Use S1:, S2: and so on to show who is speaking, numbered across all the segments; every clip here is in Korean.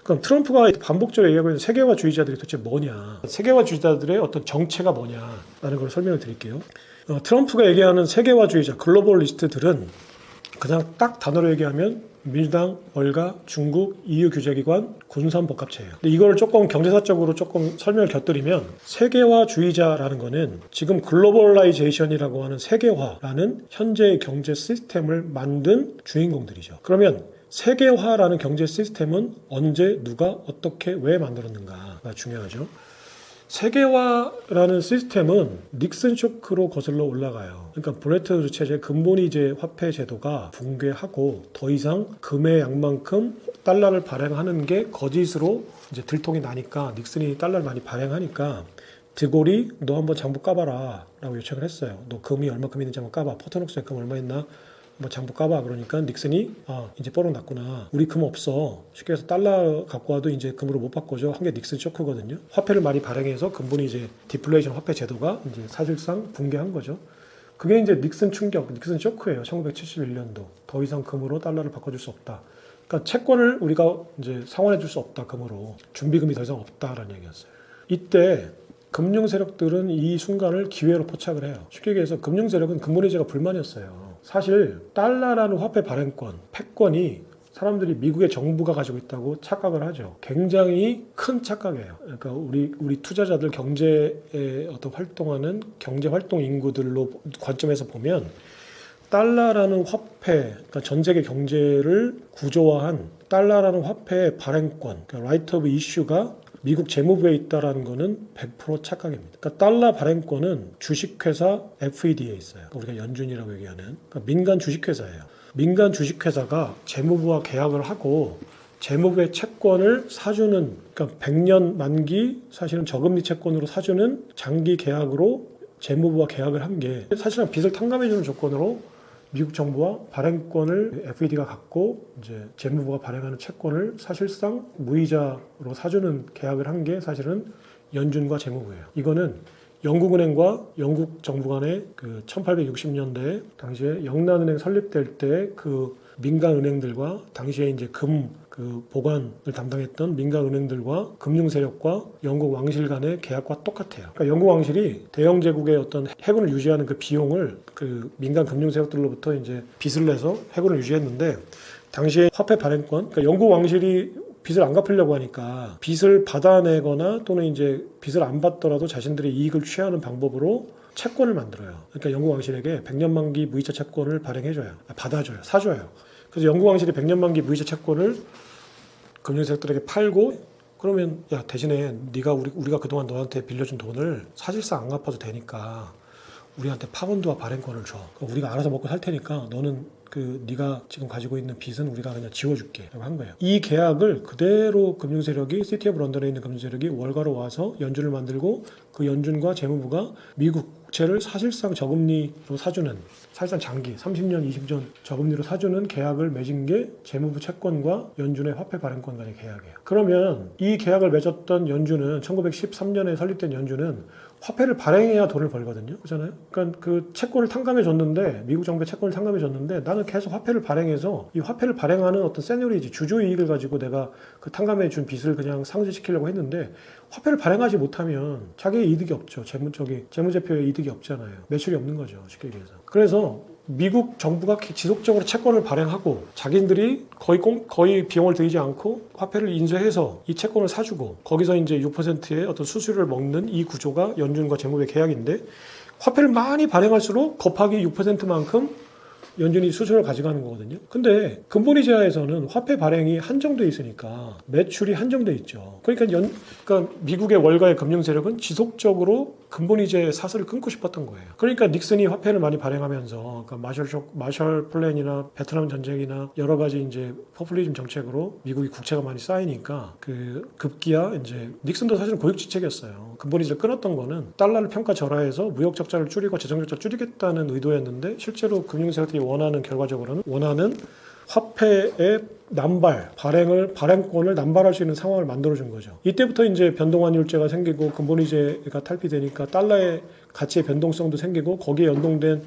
S1: 그럼 트럼프가 반복적으로 얘기하고 있는 세계화주의자들이 도대체 뭐냐, 세계화주의자들의 어떤 정체가 뭐냐라는 걸 설명을 드릴게요. 트럼프가 얘기하는 세계화주의자, 글로벌리스트들은 그냥 딱 단어로 얘기하면 민주당, 월가, 중국, EU 규제기관, 군산복합체예요. 근데 이걸 조금 경제사적으로 조금 설명을 곁들이면 세계화주의자라는 거는 지금 글로벌라이제이션이라고 하는 세계화라는 현재의 경제 시스템을 만든 주인공들이죠. 그러면 세계화라는 경제 시스템은 언제, 누가, 어떻게, 왜 만들었는가가 중요하죠. 세계화라는 시스템은 닉슨 쇼크로 거슬러 올라가요. 그러니까 브레튼 우드 체제, 근본이제 화폐 제도가 붕괴하고 더 이상 금의 양만큼 달러를 발행하는 게 거짓으로 이제 들통이 나니까, 닉슨이 달러를 많이 발행하니까 드골이 너 한번 장부 까봐라 라고 요청을 했어요. 너 금이 얼마큼 있는지 한번 까봐. 포트녹스의 금 얼마 있나? 뭐 장부 까봐. 그러니까 닉슨이 이제 뽀록 났구나. 우리 금 없어. 쉽게 해서 달러 갖고 와도 이제 금으로 못 바꿔줘. 한 게 닉슨 쇼크거든요. 화폐를 많이 발행해서 근본이 이제 디플레이션 화폐 제도가 이제 사실상 붕괴한 거죠. 그게 이제 닉슨 충격, 닉슨 쇼크예요. 1971년도. 더 이상 금으로 달러를 바꿔줄 수 없다. 그러니까 채권을 우리가 이제 상환해 줄 수 없다. 금으로. 준비금이 더 이상 없다라는 얘기였어요. 이때 금융 세력들은 이 순간을 기회로 포착을 해요. 쉽게 얘기해서 금융 세력은 근본이제가 불만이었어요. 사실 달러라는 화폐 발행권, 패권이 사람들이 미국의 정부가 가지고 있다고 착각을 하죠. 굉장히 큰 착각이에요. 그러니까 우리 투자자들 경제에 어떤 활동하는 경제 활동 인구들로 관점에서 보면 달러라는 화폐, 그러니까 전 세계 경제를 구조화한 달러라는 화폐의 발행권, 그러니까 라이트 오브 이슈가 미국 재무부에 있다라는 거는 100% 착각입니다. 그러니까 달러 발행권은 주식회사 FED에 있어요. 우리가 연준이라고 얘기하는 그러니까 민간 주식회사예요. 민간 주식회사가 재무부와 계약을 하고 재무부의 채권을 사주는, 그러니까 100년 만기 사실은 저금리 채권으로 사주는 장기 계약으로 재무부와 계약을 한 게 사실은 빚을 탕감해주는 조건으로 미국 정부와 발행권을 FED가 갖고 이제 재무부가 발행하는 채권을 사실상 무이자로 사주는 계약을 한 게 사실은 연준과 재무부예요. 이거는 영국은행과 영국 정부 간의 그 1860년대 당시에 영란은행 설립될 때 그 민간 은행들과 당시에 이제 그 보관을 담당했던 민간 은행들과 금융 세력과 영국 왕실 간의 계약과 똑같아요. 그러니까 영국 왕실이 대영 제국의 어떤 해군을 유지하는 그 비용을 그 민간 금융 세력들로부터 이제 빚을 내서 해군을 유지했는데, 당시에 화폐 발행권, 그러니까 영국 왕실이 빚을 안 갚으려고 하니까 빚을 받아내거나 또는 이제 빚을 안 받더라도 자신들의 이익을 취하는 방법으로 채권을 만들어요. 그러니까 영국 왕실에게 100년 만기 무이자 채권을 발행해줘요. 받아줘요. 사줘요. 그래서 영국 왕실이 100년 만기 무이자 채권을 금융세력들에게 팔고, 그러면 야 대신에 네가 우리가 그동안 너한테 빌려준 돈을 사실상 안 갚아도 되니까 우리한테 파운드와 발행권을 줘. 우리가 알아서 먹고 살 테니까 너는 네가 지금 가지고 있는 빚은 우리가 그냥 지워줄게 라고 한 거예요. 이 계약을 그대로 금융세력이 시티 오브 런던에 있는 금융세력이 월가로 와서 연준을 만들고 그 연준과 재무부가 미국 국채를 사실상 저금리로 사주는, 사실상 장기 30년 20년 저금리로 사주는 계약을 맺은 게 재무부 채권과 연준의 화폐 발행권 간의 계약이에요. 그러면 이 계약을 맺었던 연준은 1913년에 설립된 연준은 화폐를 발행해야 돈을 벌거든요. 그렇잖아요? 그러니까 그 채권을 탕감해 줬는데, 미국 정부의 채권을 탕감해 줬는데 나는 계속 화폐를 발행해서 이 화폐를 발행하는 어떤 세뇨리지, 주주 이익을 가지고 내가 그 탕감해 준 빚을 그냥 상쇄시키려고 했는데 화폐를 발행하지 못하면 자기의 이득이 없죠. 재무제표의 이득이 없잖아요. 매출이 없는 거죠. 쉽게 얘기해서. 그래서 미국 정부가 지속적으로 채권을 발행하고 자기들이 거의 비용을 들이지 않고 화폐를 인수해서 이 채권을 사주고 거기서 이제 6%의 어떤 수수료를 먹는 이 구조가 연준과 재무부의 계약인데, 화폐를 많이 발행할수록 곱하기 6%만큼 연준이 수수료를 가져가는 거거든요. 근데 근본이자에서는 화폐 발행이 한정돼 있으니까 매출이 한정돼 있죠. 그러니까 미국의 월가의 금융 세력은 지속적으로 근본이자의 사슬을 끊고 싶었던 거예요. 그러니까 닉슨이 화폐를 많이 발행하면서 그러니까 마셜 플랜이나 베트남 전쟁이나 여러 가지 이제 포퓰리즘 정책으로 미국이 국채가 많이 쌓이니까 그 급기야 이제 닉슨도 사실은 고육지책이었어요. 근본이자를 끊었던 거는 달러를 평가절하해서 무역 적자를 줄이고 재정 적자를 줄이겠다는 의도였는데, 실제로 금융 세력들이 원하는 결과적으로는 화폐의 발행권을 남발할 수 있는 상황을 만들어준 거죠. 이때부터 이제 변동환율제가 생기고 근본이자가 탈피되니까 달러의 가치의 변동성도 생기고 거기에 연동된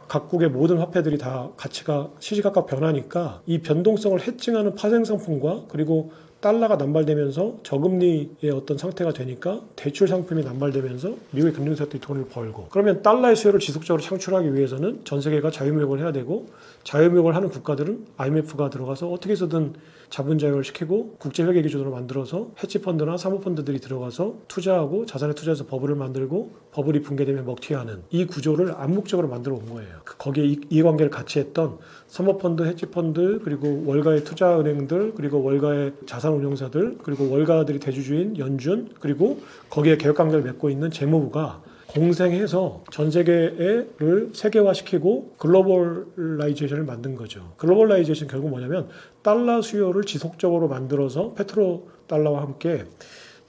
S1: 각국의 모든 화폐들이 다 가치가 시시각각 변하니까 이 변동성을 해칭하는 파생상품과 그리고 달러가 남발되면서 저금리의 어떤 상태가 되니까 대출 상품이 남발되면서 미국의 금융사들이 돈을 벌고, 그러면 달러의 수요를 지속적으로 창출하기 위해서는 전 세계가 자유무역을 해야 되고, 자유무역을 하는 국가들은 IMF가 들어가서 어떻게 해서든 자본 자유를 시키고 국제회계 기준으로 만들어서 헤지펀드나 사모펀드들이 들어가서 투자하고 자산에 투자해서 버블을 만들고 버블이 붕괴되면 먹튀하는 이 구조를 암묵적으로 만들어 온 거예요. 거기에 이해관계를 같이 했던 사모펀드, 헤지펀드, 그리고 월가의 투자은행들, 그리고 월가의 자산운용사들, 그리고 월가들이 대주주인 연준, 그리고 거기에 개혁관계를 맺고 있는 재무부가 공생해서 전 세계를 세계화시키고 글로벌라이제이션을 만든 거죠. 글로벌라이제이션 결국 뭐냐면 달러 수요를 지속적으로 만들어서 페트로 달러와 함께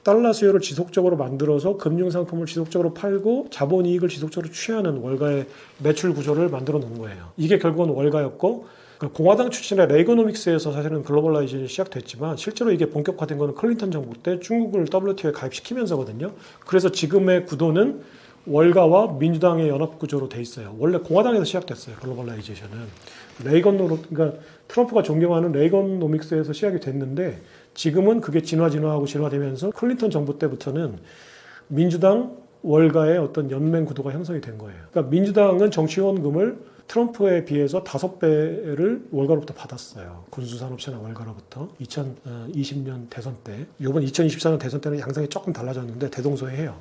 S1: 달러 수요를 지속적으로 만들어서 금융상품을 지속적으로 팔고 자본이익을 지속적으로 취하는 월가의 매출 구조를 만들어 놓은 거예요. 이게 결국은 월가였고, 공화당 출신의 레이거노믹스에서 사실은 글로벌라이제이션이 시작됐지만 실제로 이게 본격화된 거는 클린턴 정부 때 중국을 WTO에 가입시키면서거든요. 그래서 지금의 구도는 월가와 민주당의 연합구조로 돼 있어요. 원래 공화당에서 시작됐어요. 글로벌라이제이션은. 그러니까 트럼프가 존경하는 레이건노믹스에서 시작이 됐는데 지금은 그게 진화되면서 클린턴 정부 때부터는 민주당, 월가의 어떤 연맹 구도가 형성이 된 거예요. 그러니까 민주당은 정치 후원금을 트럼프에 비해서 5배를 월가로부터 받았어요. 군수산업체나 월가로부터. 2020년 대선 때. 이번 2024년 대선 때는 양상이 조금 달라졌는데 대동소이해요.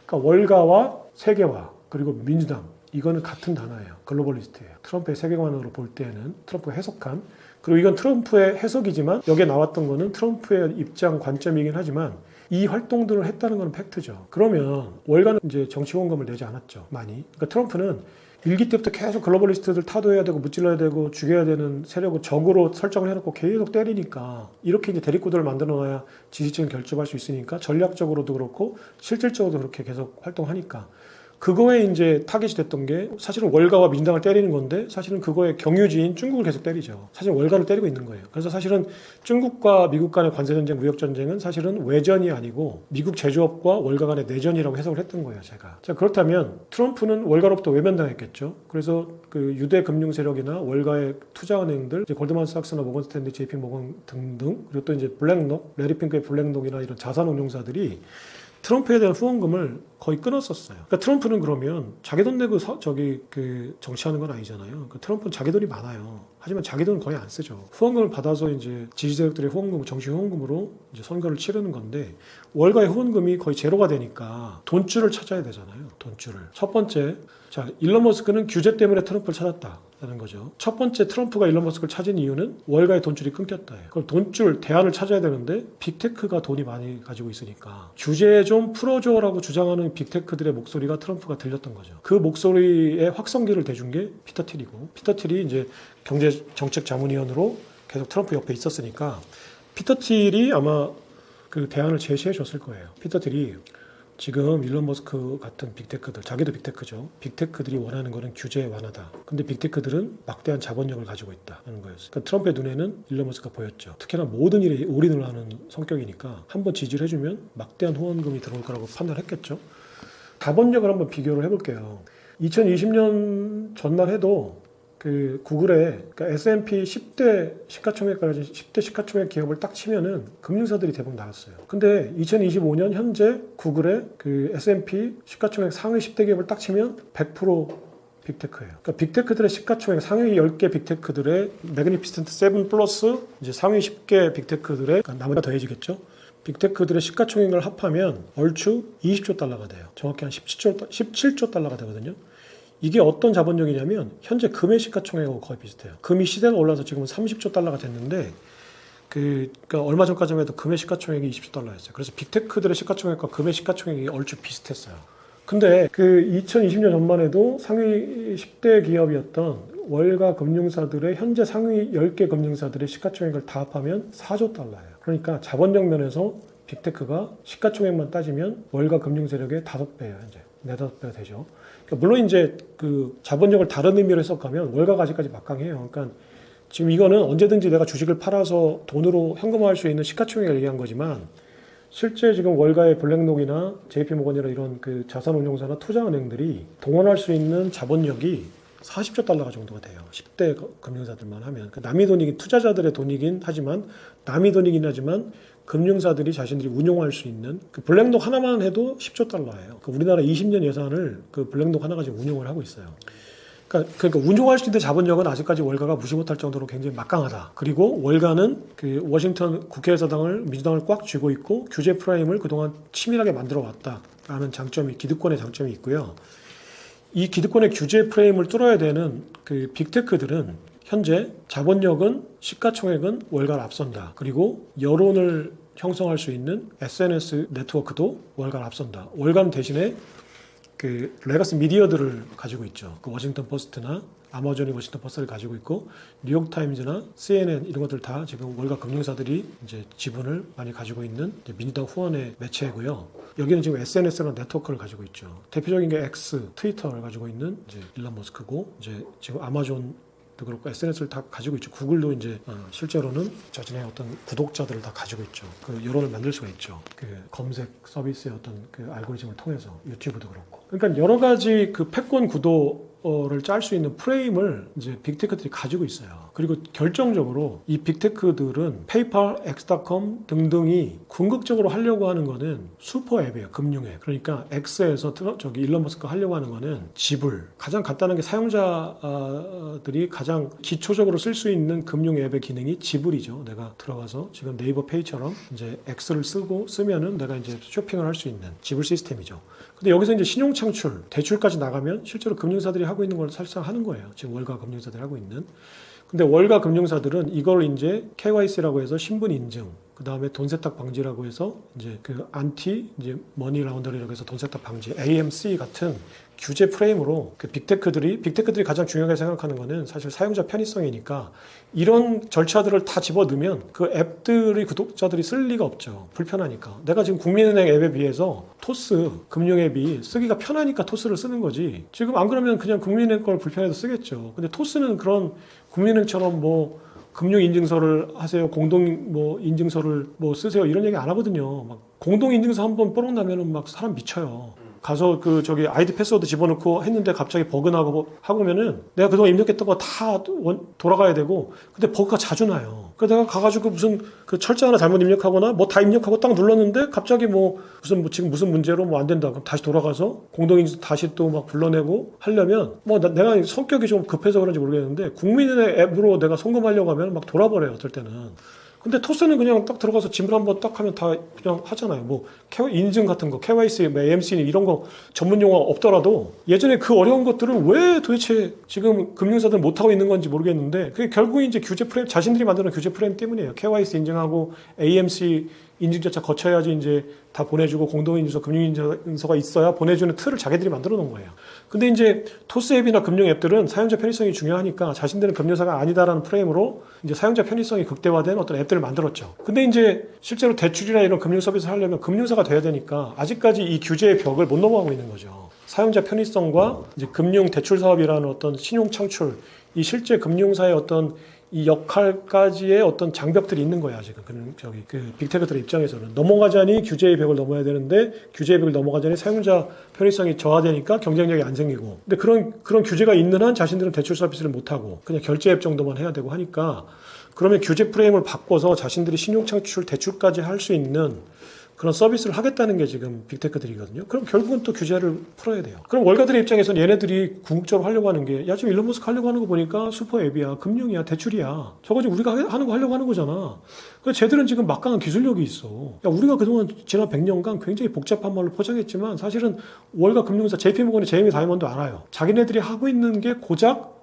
S1: 그러니까 월가와 세계화, 그리고 민주당, 이거는 같은 단어예요. 글로벌리스트예요. 트럼프의 세계관으로 볼 때는 트럼프가 해석한, 그리고 이건 트럼프의 해석이지만 여기에 나왔던 거는 트럼프의 입장 관점이긴 하지만 이 활동들을 했다는 건 팩트죠. 그러면 월가는 이제 정치 후원금을 내지 않았죠. 많이. 그러니까 트럼프는 일기 때부터 계속 글로벌리스트들 타도해야 되고 무찔러야 되고 죽여야 되는 세력을 적으로 설정을 해놓고 계속 때리니까 이렇게 이제 대립구도를 만들어 놔야 지지층을 결집할 수 있으니까 전략적으로도 그렇고 실질적으로도 그렇게 계속 활동하니까 그거에 이제 타깃이 됐던 게 사실은 월가와 민주당을 때리는 건데 사실은 그거의 경유지인 중국을 계속 때리죠. 사실 월가를 때리고 있는 거예요. 그래서 사실은 중국과 미국 간의 관세전쟁, 무역전쟁은 사실은 외전이 아니고 미국 제조업과 월가 간의 내전이라고 해석을 했던 거예요, 제가. 자, 그렇다면 트럼프는 월가로부터 외면당했겠죠. 그래서 그 유대 금융 세력이나 월가의 투자은행들, 이제 골드만삭스나 모건 스탠리, JP 모건 등등, 그리고 또 이제 블랙록, 레리 핑크의 블랙록이나 이런 자산운용사들이 트럼프에 대한 후원금을 거의 끊었었어요. 그러니까 트럼프는 그러면 자기 돈 내고 정치하는 건 아니잖아요. 그러니까 트럼프는 자기 돈이 많아요. 하지만 자기 돈은 거의 안 쓰죠. 후원금을 받아서 이제 지지 세력들의 후원금, 정치 후원금으로 이제 선거를 치르는 건데 월가의 후원금이 거의 제로가 되니까 돈줄을 찾아야 되잖아요. 돈줄을. 첫 번째, 자, 일론 머스크는 규제 때문에 트럼프를 찾았다는 거죠. 첫 번째 트럼프가 일론 머스크를 찾은 이유는 월가의 돈줄이 끊겼다. 그럼 돈줄, 대안을 찾아야 되는데 빅테크가 돈이 많이 가지고 있으니까 규제 좀 풀어줘라고 주장하는 빅테크들의 목소리가 트럼프가 들렸던 거죠. 그 목소리의 확성기를 대준 게 피터 틸이고, 피터 틸이 이제 경제정책자문위원으로 계속 트럼프 옆에 있었으니까 피터 틸이 아마 그 대안을 제시해 줬을 거예요. 피터 틸이 지금 일론 머스크 같은 빅테크들, 자기도 빅테크죠. 빅테크들이 원하는 거는 규제 완화다. 근데 빅테크들은 막대한 자본력을 가지고 있다는 거였어요. 그러니까 트럼프의 눈에는 일론 머스크가 보였죠. 특히나 모든 일에 올인을 하는 성격이니까 한번 지지를 해주면 막대한 후원금이 들어올 거라고 판단했겠죠. 자본력을 한번 비교를 해볼게요. 2020년 전만 해도 그 구글에 그러니까 S&P 10대 시가총액까지 10대 시가총액 기업을 딱 치면은 금융사들이 대부분 나왔어요. 근데 2025년 현재 구글의 그 S&P 시가총액 상위 10대 기업을 딱 치면 100% 빅테크예요. 그러니까 빅테크들의 시가총액 상위 10개 빅테크들의 매그니피센트 7 플러스 이제 상위 10개 빅테크들의 그러니까 나머지가 더해지겠죠. 빅테크들의 시가총액을 합하면 얼추 20조 달러가 돼요. 정확히 한 17조 달러가 되거든요. 이게 어떤 자본력이냐면 현재 금의 시가총액하고 거의 비슷해요. 금이 시대가 올라서 지금은 30조 달러가 됐는데 그러니까 얼마 전까지만 해도 금의 시가총액이 20조 달러였어요. 그래서 빅테크들의 시가총액과 금의 시가총액이 얼추 비슷했어요. 근데 그 2020년 전만 해도 상위 10대 기업이었던 월가 금융사들의 현재 상위 10개 금융사들의 시가총액을 다 합하면 4조 달러예요. 그러니까 자본력 면에서 빅테크가 시가총액만 따지면 월가 금융 세력의 5배예요, 현재. 4-5배가 되죠. 물론 이제 그 자본력을 다른 의미로 해석하면 월가가 아직까지 막강해요. 그러니까 지금 이거는 언제든지 내가 주식을 팔아서 돈으로 현금화할 수 있는 시가총액을 얘기한 거지만 실제 지금 월가의 블랙록이나 JP모건이나 이런 그 자산운용사나 투자은행들이 동원할 수 있는 자본력이 40조 달러 정도가 돼요. 10대 금융사들만 하면. 그러니까 남의 돈이긴 투자자들의 돈이긴 하지만 남의 돈이긴 하지만 금융사들이 자신들이 운용할 수 있는 그 블랙록 하나만 해도 10조 달러예요. 그 우리나라 20년 예산을 그 블랙록 하나가 지금 운용을 하고 있어요. 그러니까 운용할 수 있는 자본력은 아직까지 월가가 무시 못할 정도로 굉장히 막강하다. 그리고 월가는 그 워싱턴 국회의사당을 민주당을 꽉 쥐고 있고 규제 프레임을 그동안 치밀하게 만들어 왔다라는 장점이 기득권의 장점이 있고요. 이 기득권의 규제 프레임을 뚫어야 되는 그 빅테크들은 현재 자본력은 시가총액은 월가를 앞선다. 그리고 여론을 형성할 수 있는 SNS 네트워크도 월가를 앞선다. 월가는 대신에 그 레거시 미디어들을 가지고 있죠. 그 워싱턴 포스트나 아마존이 워싱턴 포스트를 가지고 있고 뉴욕 타임즈나 CNN 이런 것들 다 지금 월가 금융사들이 이제 지분을 많이 가지고 있는 민주당 후원의 매체고요. 여기는 지금 SNS라는 네트워크를 가지고 있죠. 대표적인 게 X, 트위터를 가지고 있는 이제 일론 머스크고 이제 지금 아마존 그렇고 SNS를 다 가지고 있죠. 구글도 이제 실제로는 자신의 어떤 구독자들을 다 가지고 있죠. 그 여론을 만들 수가 있죠. 그 검색 서비스의 어떤 그 알고리즘을 통해서 유튜브도 그렇고. 그러니까 여러 가지 그 패권 구도를 짤 수 있는 프레임을 이제 빅테크들이 가지고 있어요. 그리고 결정적으로 이 빅테크들은 페이팔, 엑스닷컴 등등이 궁극적으로 하려고 하는 거는 슈퍼 앱이에요. 금융 앱. 그러니까 엑스에서 저기 일론 머스크가 하려고 하는 거는 지불. 가장 간단한 게 사용자들이 가장 기초적으로 쓸 수 있는 금융 앱의 기능이 지불이죠. 내가 들어가서 지금 네이버 페이처럼 이제 엑스를 쓰면은 내가 이제 쇼핑을 할 수 있는 지불 시스템이죠. 근데 여기서 이제 신용 창출, 대출까지 나가면 실제로 금융사들이 하고 있는 걸 사실상 하는 거예요. 지금 월가 금융사들이 하고 있는. 근데 월가 금융사들은 이걸 이제 KYC라고 해서 신분 인증, 그 다음에 돈 세탁 방지라고 해서 이제 그 안티 이제 머니 라운더리라고 해서 돈 세탁 방지 AMC 같은 규제 프레임으로 그 빅테크들이 가장 중요하게 생각하는 거는 사실 사용자 편의성이니까 이런 절차들을 다 집어넣으면 그 앱들이 구독자들이 쓸 리가 없죠. 불편하니까. 내가 지금 국민은행 앱에 비해서 토스 금융 앱이 쓰기가 편하니까 토스를 쓰는 거지. 지금 안 그러면 그냥 국민은행 걸 불편해서 쓰겠죠. 근데 토스는 그런 국민은행처럼 뭐 금융 인증서를 하세요. 공동 뭐 인증서를 뭐 쓰세요. 이런 얘기 안 하거든요. 막 공동 인증서 한번 뽀록 나면은 막 사람 미쳐요. 가서 그 저기 아이디 패스워드 집어넣고 했는데 갑자기 버그 나고 하고면은 내가 그동안 입력했던 거 다 돌아가야 되고 근데 버그가 자주 나요. 그래서 내가 가가지고 무슨 그 철자 하나 잘못 입력하거나 뭐 다 입력하고 딱 눌렀는데 갑자기 뭐 무슨 뭐 지금 무슨 문제로 뭐 안 된다. 그럼 다시 돌아가서 공동인증서 다시 또 막 불러내고 하려면 뭐 내가 성격이 좀 급해서 그런지 모르겠는데 국민의 앱으로 내가 송금하려고 하면 막 돌아버려요. 어떨 때는. 근데 토스는 그냥 딱 들어가서 지불 한번 딱 하면 다 그냥 하잖아요. 뭐 인증 같은 거, KYC, 뭐 AMC 이런 거 전문 용어 없더라도 예전에 그 어려운 것들을 왜 도대체 지금 금융사들 못 하고 있는 건지 모르겠는데 그게 결국 이제 규제 프레임 자신들이 만드는 규제 프레임 때문이에요. KYC 인증하고 AMC 인증 절차 거쳐야지 이제 다 보내주고 공동인증서, 금융인증서가 있어야 보내주는 틀을 자기들이 만들어 놓은 거예요. 근데 이제 토스 앱이나 금융 앱들은 사용자 편의성이 중요하니까 자신들은 금융사가 아니다라는 프레임으로 이제 사용자 편의성이 극대화된 어떤 앱들을 만들었죠. 근데 이제 실제로 대출이나 이런 금융 서비스를 하려면 금융사가 돼야 되니까 아직까지 이 규제의 벽을 못 넘어가고 있는 거죠. 사용자 편의성과 이제 금융 대출 사업이라는 어떤 신용 창출, 이 실제 금융사의 어떤 이 역할까지의 어떤 장벽들이 있는 거야 지금 그 빅테크들의 입장에서는 넘어가자니 규제의 벽을 넘어야 되는데 규제의 벽을 넘어가자니 사용자 편의성이 저하되니까 경쟁력이 안 생기고 근데 그런 규제가 있는 한 자신들은 대출 서비스를 못 하고 그냥 결제 앱 정도만 해야 되고 하니까 그러면 규제 프레임을 바꿔서 자신들이 신용 창출 대출까지 할 수 있는 그런 서비스를 하겠다는 게 지금 빅테크들이거든요. 그럼 결국은 또 규제를 풀어야 돼요. 그럼 월가들의 입장에서는 얘네들이 궁극적으로 하려고 하는 게 야 지금 일론 머스크 하려고 하는 거 보니까 슈퍼 앱이야, 금융이야, 대출이야. 저거 지금 우리가 하는 거 하려고 하는 거잖아. 그래서 쟤들은 지금 막강한 기술력이 있어. 야 우리가 그동안 지난 100년간 굉장히 복잡한 말로 포장했지만 사실은 월가 금융사 JP모건의 제이미 다이먼도 알아요. 자기네들이 하고 있는 게 고작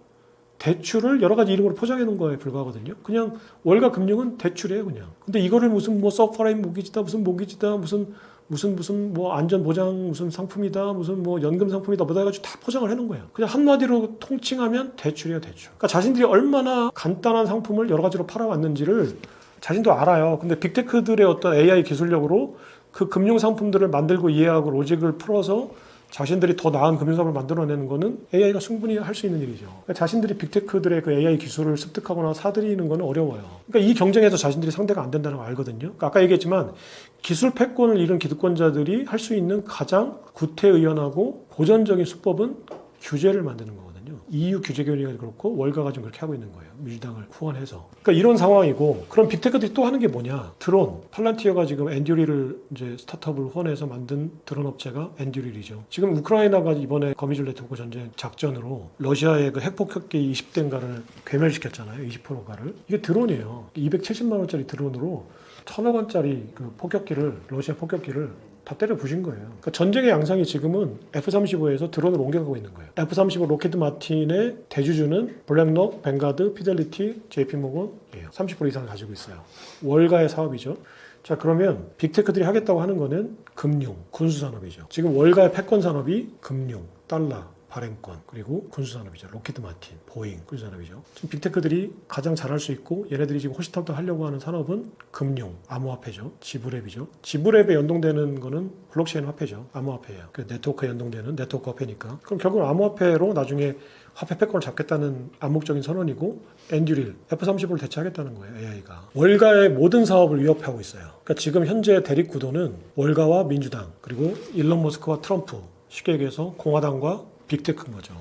S1: 대출을 여러 가지 이름으로 포장해 놓은 거에 불과하거든요. 그냥 월가 금융은 대출이에요, 그냥. 근데 이거를 무슨 뭐 서프라임 모기지다, 무슨 모기지다, 무슨 뭐 안전 보장 무슨 상품이다, 무슨 뭐 연금 상품이다, 뭐다 해가지고 다 포장을 해놓은 거예요. 그냥 한마디로 통칭하면 대출이에요, 대출. 그러니까 자신들이 얼마나 간단한 상품을 여러 가지로 팔아왔는지를 자신도 알아요. 근데 빅테크들의 어떤 AI 기술력으로 그 금융 상품들을 만들고 이해하고 로직을 풀어서 자신들이 더 나은 금융사업을 만들어내는 거는 AI가 충분히 할 수 있는 일이죠. 그러니까 자신들이 빅테크들의 그 AI 기술을 습득하거나 사들이는 거는 어려워요. 그러니까 이 경쟁에서 자신들이 상대가 안 된다는 걸 알거든요. 그러니까 아까 얘기했지만 기술 패권을 잃은 기득권자들이 할 수 있는 가장 구태의연하고 고전적인 수법은 규제를 만드는 거거든요. 있거든요. EU 규제위원회가 그렇고 월가가 지금 그렇게 하고 있는 거예요. 민주당을 후원해서. 그러니까 이런 상황이고, 그럼 빅테크들이 또 하는 게 뭐냐? 드론. 팔란티어가 지금 엔듀릴을 이제 스타트업을 후원해서 만든 드론 업체가 엔듀릴이죠. 지금 우크라이나가 이번에 거미줄 네트워크 전쟁 작전으로 러시아의 그 핵폭격기 20대인가를 괴멸시켰잖아요. 20%가를. 이게 드론이에요. 270만 원짜리 드론으로 1,000억 원짜리 그 폭격기를, 러시아 폭격기를 다 때려 부신 거예요. 그러니까 전쟁의 양상이 지금은 F-35에서 드론으로 옮겨가고 있는 거예요. F-35 로켓 마틴의 대주주는 블랙록, 뱅가드, 피델리티, JP모건이에요. 30% 이상을 가지고 있어요. 월가의 사업이죠. 자, 그러면 빅테크들이 하겠다고 하는 거는 금융, 군수산업이죠. 지금 월가의 패권 산업이 금융, 달러, 발행권, 그리고 군수산업이죠. 로키드 마틴, 보잉, 군수산업이죠. 지금 빅테크들이 가장 잘할 수 있고 얘네들이 지금 호시탐탐 하려고 하는 산업은 금융, 암호화폐죠. 지불앱이죠. 지불앱에 연동되는 거는 블록체인 화폐죠. 암호화폐예요. 그 네트워크에 연동되는 네트워크 화폐니까. 그럼 결국 암호화폐로 나중에 화폐 패권을 잡겠다는 암묵적인 선언이고, 엔듀릴, F-35를 대체하겠다는 거예요. AI가. 월가의 모든 사업을 위협하고 있어요. 그러니까 지금 현재 대립 구도는 월가와 민주당, 그리고 일론 머스크와 트럼프, 쉽게 얘기해서 공화당과 빅테크인 거죠.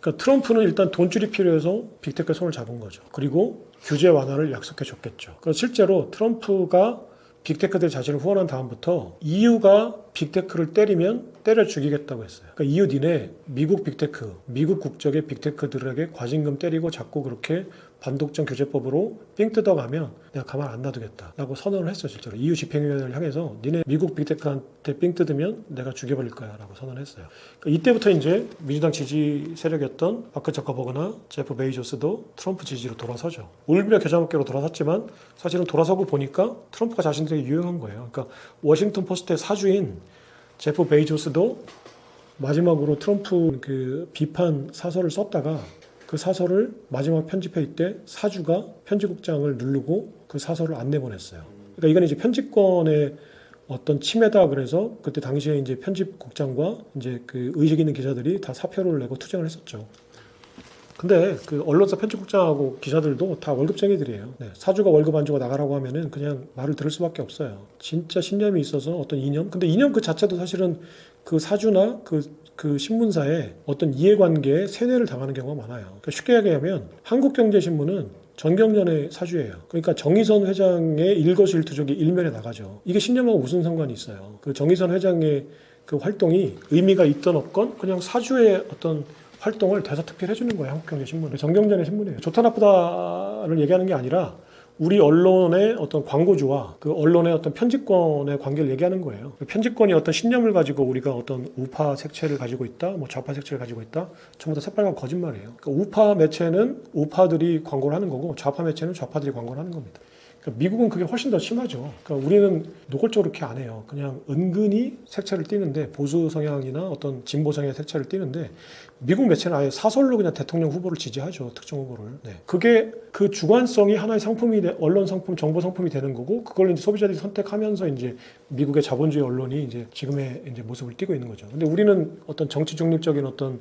S1: 그러니까 트럼프는 일단 돈줄이 필요해서 빅테크에 손을 잡은 거죠. 그리고 규제 완화를 약속해 줬겠죠. 그래서 실제로 트럼프가 빅테크들 자신을 후원한 다음부터 EU가 빅테크를 때리면 때려 죽이겠다고 했어요. 그러니까 EU 니네 미국 빅테크, 미국 국적의 빅테크들에게 과징금 때리고 자꾸 그렇게 반독점 규제법으로 삥 뜯어가면 내가 가만 안 놔두겠다라고 선언을 했어요. 실제로 EU 집행위원회를 향해서 니네 미국 빅테크한테 삥 뜯으면 내가 죽여버릴 거야 라고 선언했어요. 그러니까 이때부터 이제 민주당 지지 세력이었던 마크 저커버그나 제프 베이조스도 트럼프 지지로 돌아서죠. 울며 겨자 먹기로 돌아섰지만 사실은 돌아서고 보니까 트럼프가 자신들에게 유용한 거예요. 그러니까 워싱턴 포스트의 사주인 제프 베이조스도 마지막으로 트럼프 그 비판 사설을 썼다가 그 사설을 마지막 편집회의 때 사주가 편집국장을 누르고 그 사설을 안 내보냈어요. 그러니까 이건 이제 편집권의 어떤 침해다 그래서 그때 당시에 이제 편집국장과 이제 그 의식 있는 기자들이 다 사표를 내고 투쟁을 했었죠. 근데 그 언론사 편집국장하고 기자들도 다 월급쟁이들이에요. 네, 사주가 월급 안 주고 나가라고 하면은 그냥 말을 들을 수밖에 없어요. 진짜 신념이 있어서 어떤 이념? 근데 이념 그 자체도 사실은 그 사주나 그 신문사의 어떤 이해관계에 세뇌를 당하는 경우가 많아요. 그러니까 쉽게 얘기하면 한국경제신문은 전경련의 사주예요. 그러니까 정의선 회장의 일거수일투족이 일면에 나가죠. 이게 신념하고 무슨 상관이 있어요. 그 정의선 회장의 그 활동이 의미가 있던 없건 그냥 사주의 어떤 활동을 대서특필 해주는 거예요. 한국경제신문. 정경련의 신문이에요. 좋다 나쁘다를 얘기하는 게 아니라 우리 언론의 어떤 광고주와 그 언론의 어떤 편집권의 관계를 얘기하는 거예요. 편집권이 어떤 신념을 가지고 우리가 어떤 우파 색채를 가지고 있다, 뭐 좌파 색채를 가지고 있다, 전부 다 새빨간 거짓말이에요. 그러니까 우파 매체는 우파들이 광고를 하는 거고 좌파 매체는 좌파들이 광고를 하는 겁니다. 그러니까 미국은 그게 훨씬 더 심하죠. 그러니까 우리는 노골적으로 그렇게 안 해요. 그냥 은근히 색채를 띠는데 보수 성향이나 어떤 진보 성향의 색채를 띠는데 미국 매체는 아예 사설로 그냥 대통령 후보를 지지하죠. 특정 후보를. 네. 그게 그 주관성이 하나의 상품이 언론 상품, 정보 상품이 되는 거고 그걸 이제 소비자들이 선택하면서 이제 미국의 자본주의 언론이 이제 지금의 이제 모습을 띠고 있는 거죠. 근데 우리는 어떤 정치 중립적인 어떤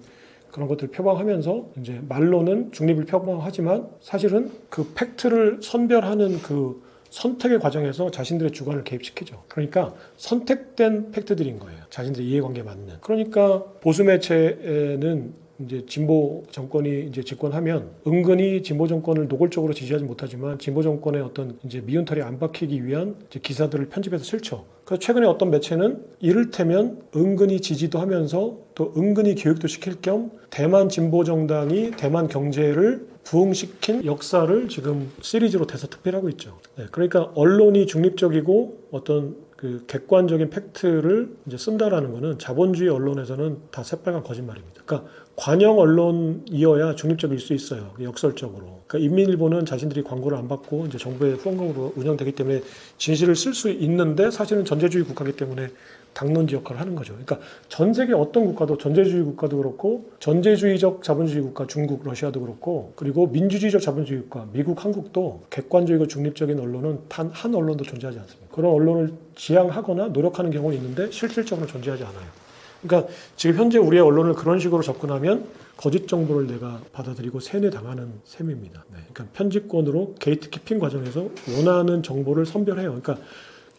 S1: 그런 것들을 표방하면서 이제 말로는 중립을 표방하지만 사실은 그 팩트를 선별하는 그 선택의 과정에서 자신들의 주관을 개입시키죠. 그러니까 선택된 팩트들인 거예요. 자신들의 이해관계에 맞는. 그러니까 보수 매체에는 이제 진보 정권이 이제 집권하면 은근히 진보 정권을 노골적으로 지지하지 못하지만 진보 정권의 어떤 이제 미운털이 안 박히기 위한 이제 기사들을 편집해서 실죠. 그래서 최근에 어떤 매체는 이를테면 은근히 지지도 하면서 또 은근히 교육도 시킬 겸 대만 진보 정당이 대만 경제를 부흥시킨 역사를 지금 시리즈로 대서특필하고 있죠. 네, 그러니까 언론이 중립적이고 어떤 그 객관적인 팩트를 이제 쓴다라는 거는 자본주의 언론에서는 다 새빨간 거짓말입니다. 그러니까 관영 언론이어야 중립적일 수 있어요. 역설적으로. 그러니까 인민일보는 자신들이 광고를 안 받고 이제 정부의 후원금으로 운영되기 때문에 진실을 쓸 수 있는데 사실은 전제주의 국가이기 때문에 당론지 역할을 하는 거죠. 그러니까 전 세계 어떤 국가도 전제주의 국가도 그렇고 전제주의적 자본주의 국가 중국, 러시아도 그렇고 그리고 민주주의적 자본주의 국가 미국, 한국도 객관적이고 중립적인 언론은 단 한 언론도 존재하지 않습니다. 그런 언론을 지향하거나 노력하는 경우는 있는데 실질적으로 존재하지 않아요. 그러니까 지금 현재 우리의 언론을 그런 식으로 접근하면 거짓 정보를 내가 받아들이고 세뇌당하는 셈입니다. 네. 그러니까 편집권으로 게이트키핑 과정에서 원하는 정보를 선별해요. 그러니까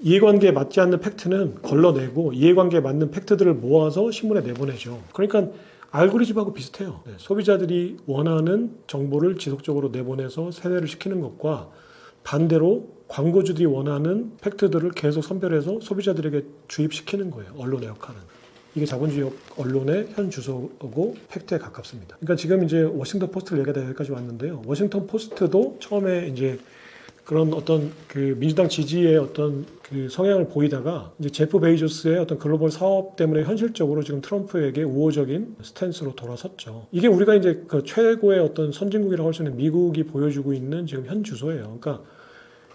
S1: 이해관계에 맞지 않는 팩트는 걸러내고 이해관계에 맞는 팩트들을 모아서 신문에 내보내죠. 그러니까 알고리즘하고 비슷해요. 네, 소비자들이 원하는 정보를 지속적으로 내보내서 세뇌를 시키는 것과 반대로 광고주들이 원하는 팩트들을 계속 선별해서 소비자들에게 주입시키는 거예요. 언론의 역할은. 이게 자본주의 언론의 현 주소고 팩트에 가깝습니다. 그러니까 지금 이제 워싱턴 포스트를 얘기하다 여기까지 왔는데요. 워싱턴 포스트도 처음에 이제 그런 어떤 그 민주당 지지의 어떤 그 성향을 보이다가 이제 제프 베이조스의 어떤 글로벌 사업 때문에 현실적으로 지금 트럼프에게 우호적인 스탠스로 돌아섰죠. 이게 우리가 이제 그 최고의 어떤 선진국이라고 할 수 있는 미국이 보여주고 있는 지금 현 주소예요. 그러니까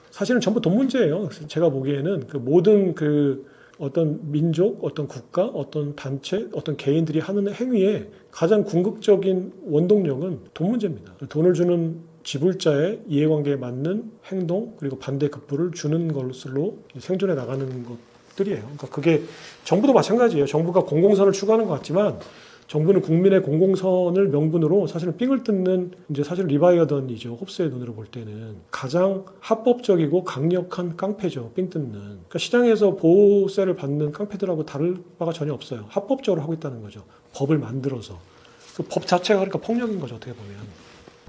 S1: 사실은 전부 돈 문제예요. 제가 보기에는 그 모든 그 어떤 민족, 어떤 국가, 어떤 단체, 어떤 개인들이 하는 행위에 가장 궁극적인 원동력은 돈 문제입니다. 돈을 주는 지불자의 이해관계에 맞는 행동 그리고 반대 급부를 주는 것으로 생존해 나가는 것들이에요. 그러니까 그게 정부도 마찬가지예요. 정부가 공공선을 추구하는 것 같지만 정부는 국민의 공공선을 명분으로 사실은 삥을 뜯는 이제 사실 리바이어던이죠. 홉스의 눈으로 볼 때는 가장 합법적이고 강력한 깡패죠. 삥 뜯는. 그러니까 시장에서 보호세를 받는 깡패들하고 다를 바가 전혀 없어요. 합법적으로 하고 있다는 거죠. 법을 만들어서. 그 법 자체가 그러니까 폭력인 거죠. 어떻게 보면.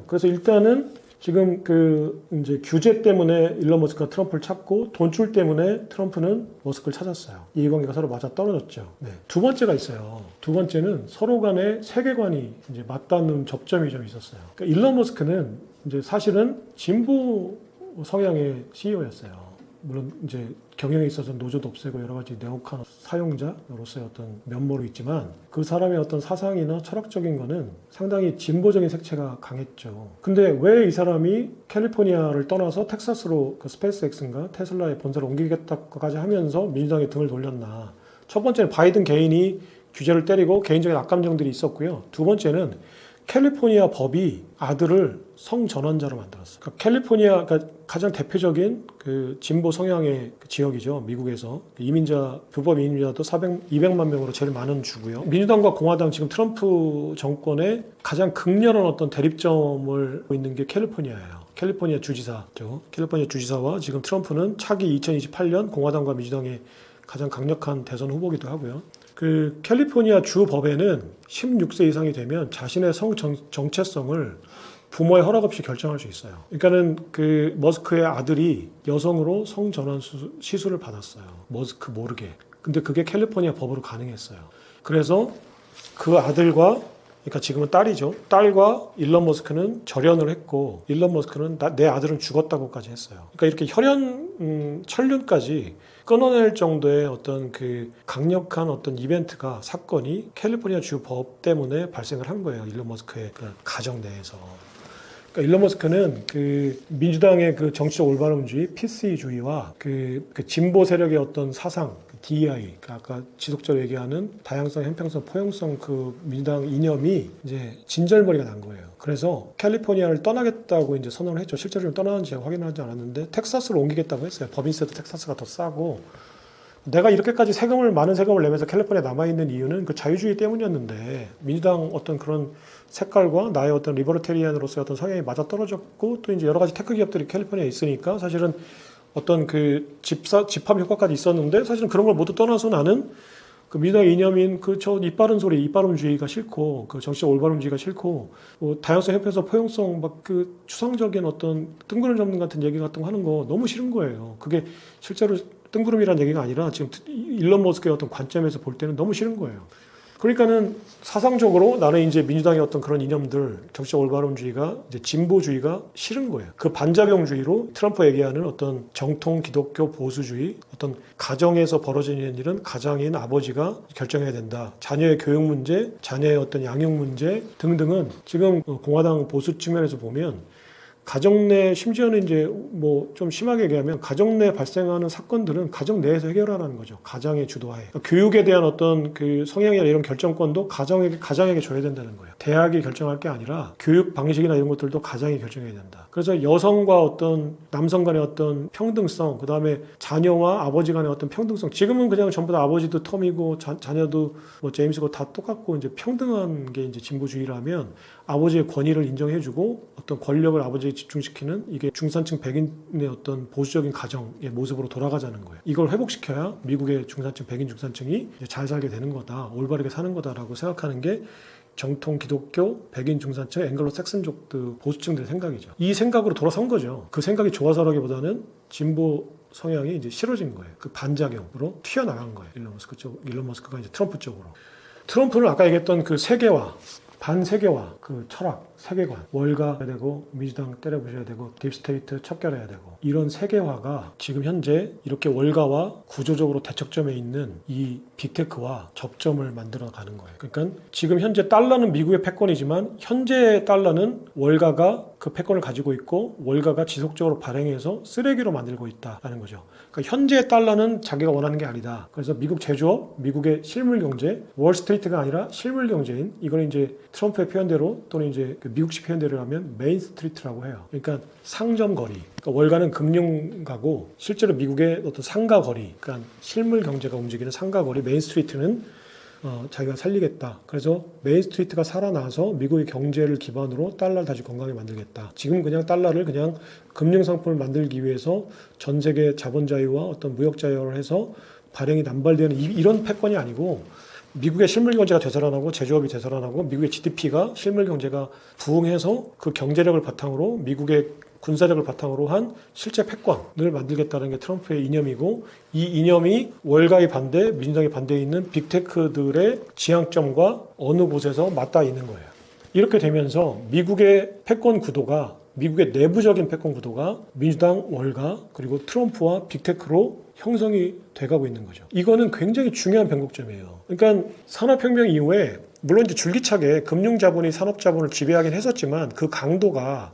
S1: 그래서 일단은 지금 그 이제 규제 때문에 일론 머스크가 트럼프를 찾고 돈줄 때문에 트럼프는 머스크를 찾았어요. 이해관계가 서로 맞아 떨어졌죠. 네. 두 번째가 있어요. 두 번째는 서로 간의 세계관이 이제 맞닿는 접점이 좀 있었어요. 그러니까 일론 머스크는 이제 사실은 진보 성향의 CEO였어요. 물론 이제 경영에 있어서 노조도 없애고 여러 가지 네오칸 사용자로서의 어떤 면모로 있지만 그 사람의 어떤 사상이나 철학적인 거는 상당히 진보적인 색채가 강했죠. 근데 왜 이 사람이 캘리포니아를 떠나서 텍사스로 그 스페이스X인가 테슬라의 본사를 옮기겠다까지 하면서 민주당에 등을 돌렸나? 첫 번째는 바이든 개인이 규제를 때리고 개인적인 악감정들이 있었고요. 두 번째는 캘리포니아 법이 아들을 성전환자로 만들었어요. 그러니까 캘리포니아가 가장 대표적인 그 진보 성향의 그 지역이죠. 미국에서 이민자 불법 이민자도 200만 명으로 제일 많은 주고요. 민주당과 공화당 지금 트럼프 정권의 가장 극렬한 어떤 대립점을 있는 게 캘리포니아예요. 캘리포니아 주지사죠. 캘리포니아 주지사와 지금 트럼프는 차기 2028년 공화당과 민주당의 가장 강력한 대선 후보기도 하고요. 그 캘리포니아 주 법에는 16세 이상이 되면 자신의 성 정체성을 부모의 허락 없이 결정할 수 있어요. 그러니까는 그 머스크의 아들이 여성으로 성전환 시술을 받았어요. 머스크 모르게. 근데 그게 캘리포니아 법으로 가능했어요. 그래서 그 아들과 그러니까 지금은 딸이죠. 딸과 일론 머스크는 절연을 했고 일론 머스크는 내 아들은 죽었다고까지 했어요. 그러니까 이렇게 혈연 천륜까지 끊어낼 정도의 어떤 그 강력한 어떤 이벤트가 사건이 캘리포니아 주 법 때문에 발생을 한 거예요. 일론 머스크의 그 가정 내에서. 그러니까 일론 머스크는 그 민주당의 그 정치적 올바름주의, PC주의와 그 진보 세력의 어떤 사상, DEI, 그러니까 아까 지속적으로 얘기하는 다양성, 형평성, 포용성 그 민주당 이념이 이제 진절머리가 난 거예요. 그래서 캘리포니아를 떠나겠다고 이제 선언을 했죠. 실제로 떠나는지 제가 확인하지 않았는데 텍사스로 옮기겠다고 했어요. 법인세도 텍사스가 더 싸고. 내가 이렇게까지 많은 세금을 내면서 캘리포니아에 남아있는 이유는 그 자유주의 때문이었는데 민주당 어떤 그런 색깔과 나의 어떤 리버러테리안으로서의 어떤 성향이 맞아떨어졌고 또 이제 여러 가지 테크 기업들이 캘리포니아에 있으니까 사실은 어떤 그 집합 효과까지 있었는데 사실은 그런 걸 모두 떠나서 나는 그 민주당 이념인 그 저 이빠른 소리, 이빠름주의가 싫고 그 정치적 올바름주의가 싫고 뭐 다양성 협회에서 포용성 막 그 추상적인 어떤 뜬구름 잡는 같은 얘기 같은 거 하는 거 너무 싫은 거예요. 그게 실제로 뜬구름이라는 얘기가 아니라 지금 일론 머스크의 어떤 관점에서 볼 때는 너무 싫은 거예요. 그러니까는 사상적으로 나는 이제 민주당의 어떤 그런 이념들, 정치적 올바름주의가 이제 진보주의가 싫은 거예요. 그 반작용주의로 트럼프 얘기하는 어떤 정통 기독교 보수주의, 어떤 가정에서 벌어지는 일은 가장인 아버지가 결정해야 된다. 자녀의 교육 문제, 자녀의 어떤 양육 문제 등등은 지금 공화당 보수 측면에서 보면 가정 내 심지어는 이제 뭐 좀 심하게 얘기하면 가정 내 발생하는 사건들은 가정 내에서 해결하라는 거죠. 가장의 주도하에. 그러니까 교육에 대한 어떤 그 성향이나 이런 결정권도 가장에게 줘야 된다는 거예요. 대학이 결정할 게 아니라 교육 방식이나 이런 것들도 가장이 결정해야 된다. 그래서 여성과 어떤 남성 간의 어떤 평등성, 그 다음에 자녀와 아버지 간의 어떤 평등성. 지금은 그냥 전부 다 아버지도 텀이고 자녀도 뭐 제임스고 다 똑같고 이제 평등한 게 이제 진보주의라면 아버지의 권위를 인정해주고 어떤 권력을 아버지에 집중시키는 이게 중산층 백인의 어떤 보수적인 가정의 모습으로 돌아가자는 거예요. 이걸 회복시켜야 미국의 중산층 백인 중산층이 잘 살게 되는 거다, 올바르게 사는 거다라고 생각하는 게 정통 기독교, 백인 중산층, 앵글로 삭슨족 보수층들의 생각이죠. 이 생각으로 돌아선 거죠. 그 생각이 좋아서라기보다는 진보 성향이 이제 싫어진 거예요. 그 반작용으로 튀어나간 거예요. 일론 머스크가 이제 트럼프 쪽으로. 트럼프는 아까 얘기했던 그 세계화, 반세계화, 그 철학, 세계관, 월가 해야 되고 민주당 때려부셔야 되고 딥스테이트 척결해야 되고 이런 세계화가 지금 현재 이렇게 월가와 구조적으로 대척점에 있는 이 빅테크와 접점을 만들어가는 거예요. 그러니까 지금 현재 달러는 미국의 패권이지만 현재 달러는 월가가 그 패권을 가지고 있고 월가가 지속적으로 발행해서 쓰레기로 만들고 있다는 거죠. 그러니까 현재 달러는 자기가 원하는 게 아니다. 그래서 미국 제조업, 미국의 실물 경제, 월스트리트가 아니라 실물 경제인 이거는 이제 트럼프의 표현대로 또는 이제 그 미국식 표현대로 하면 메인스트리트라고 해요. 그러니까 상점 거리. 그러니까 월가는 금융가고 실제로 미국의 어떤 상가 거리, 그러니까 실물 경제가 움직이는 상가 거리, 메인스트리트는 자기가 살리겠다. 그래서 메인스트리트가 살아나서 미국의 경제를 기반으로 달러를 다시 건강하게 만들겠다. 지금 그냥 달러를 그냥 금융상품을 만들기 위해서 전 세계 자본 자유와 어떤 무역 자유를 해서 발행이 남발되는 이런 패권이 아니고 미국의 실물 경제가 되살아나고 제조업이 되살아나고 미국의 GDP가 실물 경제가 부흥해서 그 경제력을 바탕으로 미국의 군사력을 바탕으로 한 실제 패권을 만들겠다는 게 트럼프의 이념이고 이 이념이 월가의 반대, 민주당의 반대에 있는 빅테크들의 지향점과 어느 곳에서 맞닿아 있는 거예요. 이렇게 되면서 미국의 패권 구도가 미국의 내부적인 패권 구도가 민주당, 월가 그리고 트럼프와 빅테크로 형성이 돼가고 있는 거죠. 이거는 굉장히 중요한 변곡점이에요. 그러니까 산업혁명 이후에 물론 이제 줄기차게 금융자본이 산업자본을 지배하긴 했었지만 그 강도가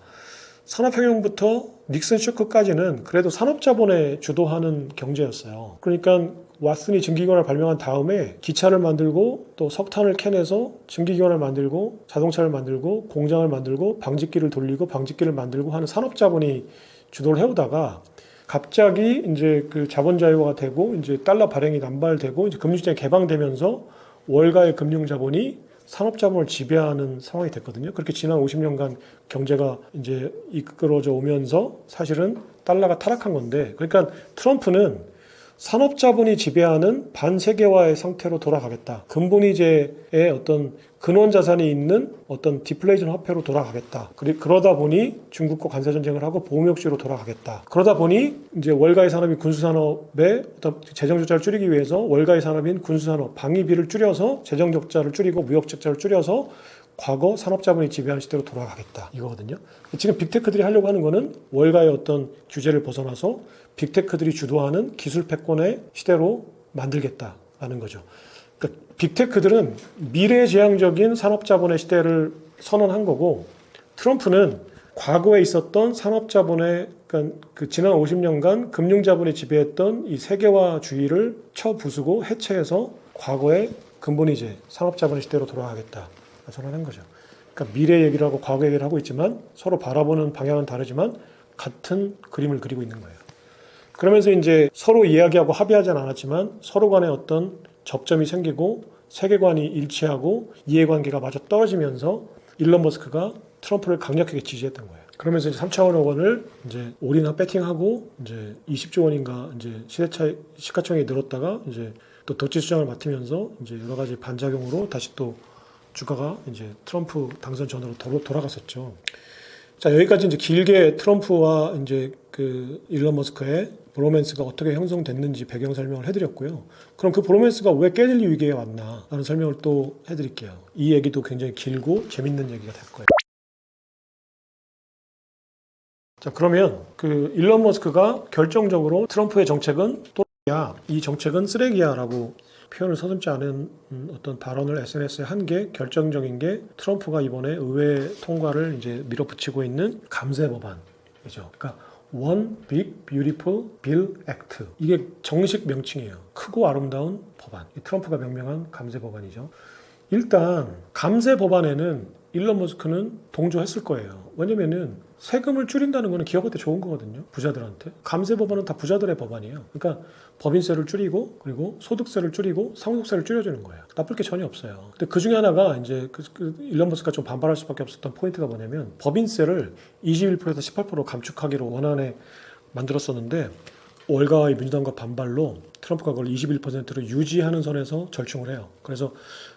S1: 산업혁명부터 닉슨 쇼크까지는 그래도 산업자본에 주도하는 경제였어요. 그러니까 왓슨이 증기기관을 발명한 다음에 기차를 만들고 또 석탄을 캐내서 증기기관을 만들고 자동차를 만들고 공장을 만들고 방직기를 돌리고 방직기를 만들고 하는 산업자본이 주도를 해오다가 갑자기 이제 그 자본자유화가 되고 이제 달러 발행이 남발되고 이제 금융시장이 개방되면서 월가의 금융자본이 산업자본을 지배하는 상황이 됐거든요. 그렇게 지난 50년간 경제가 이제 이끌어져 오면서 사실은 달러가 타락한 건데, 그러니까 트럼프는 산업자본이 지배하는 반세계화의 상태로 돌아가겠다. 근본위제의 어떤 근원 자산이 있는 어떤 디플레이션 화폐로 돌아가겠다. 그러다 보니 중국과 관세전쟁을 하고 보호무역주의로 돌아가겠다. 그러다 보니 이제 월가의 산업인 군수산업의 어떤 재정적자를 줄이기 위해서 월가의 산업인 군수산업, 방위비를 줄여서 재정적자를 줄이고 무역적자를 줄여서 과거 산업자본이 지배하는 시대로 돌아가겠다. 이거거든요. 지금 빅테크들이 하려고 하는 거는 월가의 어떤 규제를 벗어나서 빅테크들이 주도하는 기술 패권의 시대로 만들겠다라는 거죠. 그러니까 빅테크들은 미래지향적인 산업자본의 시대를 선언한 거고 트럼프는 과거에 있었던 산업자본의 그러니까 그 지난 50년간 금융자본이 지배했던 이 세계화주의를 쳐부수고 해체해서 과거의 근본이제 산업자본의 시대로 돌아가겠다 선언한 거죠. 그러니까 미래 얘기를 하고 과거 얘기를 하고 있지만 서로 바라보는 방향은 다르지만 같은 그림을 그리고 있는 거예요. 그러면서 이제 서로 이야기하고 합의하지는 않았지만 서로 간에 어떤 접점이 생기고 세계관이 일치하고 이해관계가 마저 떨어지면서 일론 머스크가 트럼프를 강력하게 지지했던 거예요. 그러면서 이제 3차원억 원을 이제 올인하 배팅하고 이제 20조 원인가 이제 시가총액이 늘었다가 이제 또 덕지 수장을 맡으면서 이제 여러 가지 반작용으로 다시 또 주가가 이제 트럼프 당선 전으로 돌아갔었죠. 자, 여기까지 이제 길게 트럼프와 이제 그 일론 머스크의 브로맨스가 어떻게 형성됐는지 배경 설명을 해드렸고요. 그럼 그 브로맨스가 왜 깨질 위기에 왔나라는 설명을 또 해드릴게요. 이 얘기도 굉장히 길고 재밌는 얘기가 될 거예요. 자, 그러면 그 일론 머스크가 결정적으로 트럼프의 정책은 또야, 이 정책은 쓰레기야라고 표현을 서슴지 않은 어떤 발언을 SNS에 한 게 결정적인 게 트럼프가 이번에 의회 통과를 이제 밀어붙이고 있는 감세 법안이죠. 그러니까 One Big Beautiful Bill Act. 이게 정식 명칭이에요. 크고 아름다운 법안. 트럼프가 명명한 감세 법안이죠. 일단 감세 법안에는 일론 머스크는 동조했을 거예요. 왜냐면은 세금을 줄인다는 거는 기업한테 좋은 거거든요. 부자들한테. 감세 법안은 다 부자들의 법안이에요. 그러니까 법인세를 줄이고 그리고 소득세를 줄이고 상속세를 줄여주는 거예요. 나쁠 게 전혀 없어요. 근데 그 중에 하나가 이제 일론 머스크가 좀 반발할 수밖에 없었던 포인트가 뭐냐면 법인세를 21%에서 18% 감축하기로 원안에 만들었었는데 월가의 민주당과 반발로 트럼프가 그걸 21%로 유지하는 선에서 절충을 해요. 그래서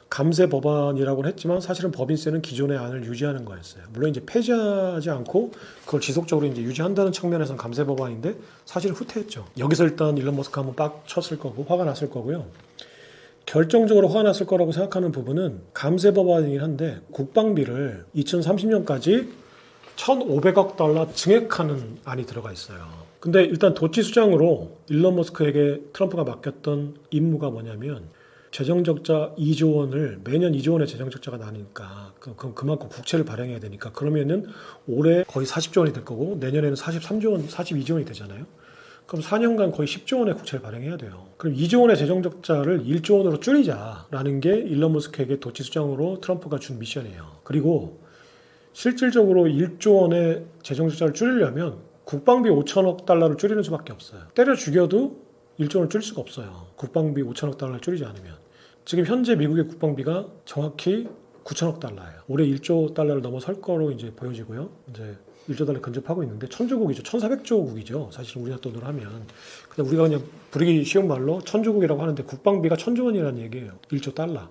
S1: 감세 법안이라고는 했지만 사실은 법인세는 기존의 안을 유지하는 거였어요. 물론 이제 폐지하지 않고 그걸 지속적으로 이제 유지한다는 측면에서는 감세 법안인데 사실 후퇴했죠. 여기서 일단 일론 머스크 한번 빡 쳤을 거고 화가 났을 거고요. 결정적으로 화가 났을 거라고 생각하는 부분은 감세 법안이긴 한데 국방비를 2030년까지 1,500억 달러 증액하는 안이 들어가 있어요. 근데 일단 도치 수장으로 일론 머스크에게 트럼프가 맡겼던 임무가 뭐냐면 재정적자 2조 원을 매년 2조 원의 재정적자가 나니까 그만큼 국채를 발행해야 되니까 그러면은 올해 거의 40조 원이 될 거고 내년에는 43조 원, 42조 원이 되잖아요. 그럼 4년간 거의 10조 원의 국채를 발행해야 돼요. 그럼 2조 원의 재정적자를 1조 원으로 줄이자라는 게 일론 머스크에게 도치 수장으로 트럼프가 준 미션이에요. 그리고 실질적으로 1조 원의 재정적자를 줄이려면 국방비 5천억 달러를 줄이는 수밖에 없어요. 때려 죽여도 1조 원을 줄일 수가 없어요. 국방비 5천억 달러를 줄이지 않으면. 지금 현재 미국의 국방비가 정확히 9천억 달러예요. 올해 1조 달러를 넘어설 거로 이제 보여지고요. 이제 1조 달러 근접하고 있는데 천조국이죠. 1,400조국이죠. 사실 우리나라 돈으로 하면. 근데 우리가 그냥 부르기 쉬운 말로 천조국이라고 하는데 국방비가 1,000조 원이라는 얘기예요. 1조 달러.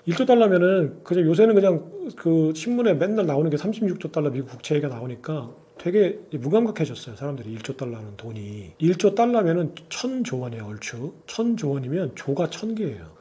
S1: 1조 달러면은 그냥 요새는 그냥 그 신문에 맨날 나오는 게 36조 달러 미국 국채 얘기가 나오니까 되게 무감각해졌어요. 사람들이 1조 달러는 돈이. 1조 달러면은 1,000조 원이에요. 얼추. 1,000조 원이면 조가 1,000개예요.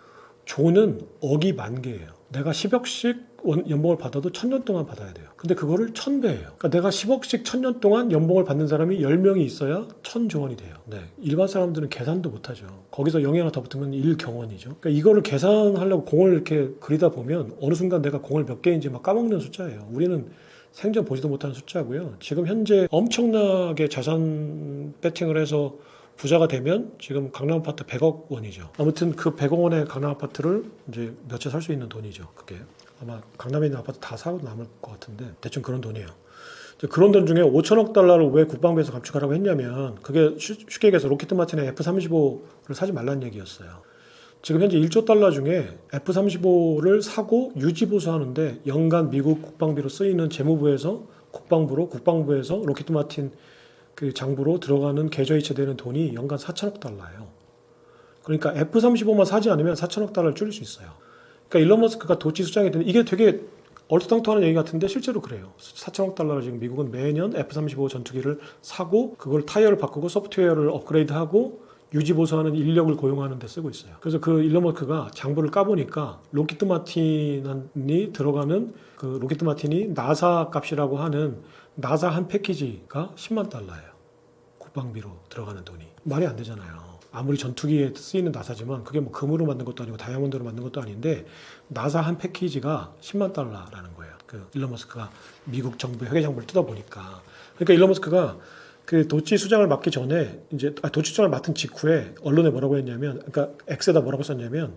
S1: 조는 억이 10,000개예요. 내가 10억씩 연봉을 받아도 1,000년 동안 받아야 돼요. 근데 그거를 1,000배예요. 그러니까 내가 10억씩 1,000년 동안 연봉을 받는 사람이 10명이 있어야 1,000조 원이 돼요. 네. 일반 사람들은 계산도 못하죠. 거기서 0이 하나 더 붙으면 1경원이죠. 그러니까 이거를 계산하려고 공을 이렇게 그리다 보면 어느 순간 내가 공을 몇 개인지 막 까먹는 숫자예요. 우리는 생전 보지도 못하는 숫자고요. 지금 현재 엄청나게 자산 배팅을 해서 부자가 되면 지금 강남 아파트 100억 원이죠. 아무튼 그 100억 원의 강남 아파트를 이제 몇 채 살 수 있는 돈이죠. 그게 아마 강남에 있는 아파트 다 사고 남을 것 같은데 대충 그런 돈이에요. 그런 돈 중에 5천억 달러를 왜 국방부에서 감축하라고 했냐면 그게 쉽게 얘기해서 로켓 마틴의 F-35를 사지 말라는 얘기였어요. 지금 현재 1조 달러 중에 F-35를 사고 유지보수하는데 연간 미국 국방비로 쓰이는 재무부에서 국방부에서 로켓 마틴 그 장부로 들어가는 계좌이체되는 돈이 연간 4천억 달러예요. 그러니까 F-35만 사지 않으면 4천억 달러를 줄일 수 있어요. 그러니까 일론 머스크가 도치 수장이 되는 이게 되게 얼토당토하는 얘기 같은데 실제로 그래요. 4천억 달러를 지금 미국은 매년 F-35 전투기를 사고 그걸 타이어를 바꾸고 소프트웨어를 업그레이드하고 유지보수하는 인력을 고용하는 데 쓰고 있어요. 그래서 그 일론 머스크가 장부를 까보니까 로켓 마틴이 들어가는 그 로켓 마틴이 나사 값이라고 하는 나사 한 패키지가 10만 달러예요. 국방비로 들어가는 돈이. 말이 안 되잖아요. 아무리 전투기에 쓰이는 나사지만 그게 뭐 금으로 만든 것도 아니고 다이아몬드로 만든 것도 아닌데 나사 한 패키지가 10만 달러라는 거예요. 그 일론 머스크가 미국 정부 회계장부를 뜯어보니까. 그러니까 일론 머스크가 그 도치 수장을 맡기 전에 이제 도치 수장을 맡은 직후에 언론에 뭐라고 했냐면 그러니까 X에다 뭐라고 썼냐면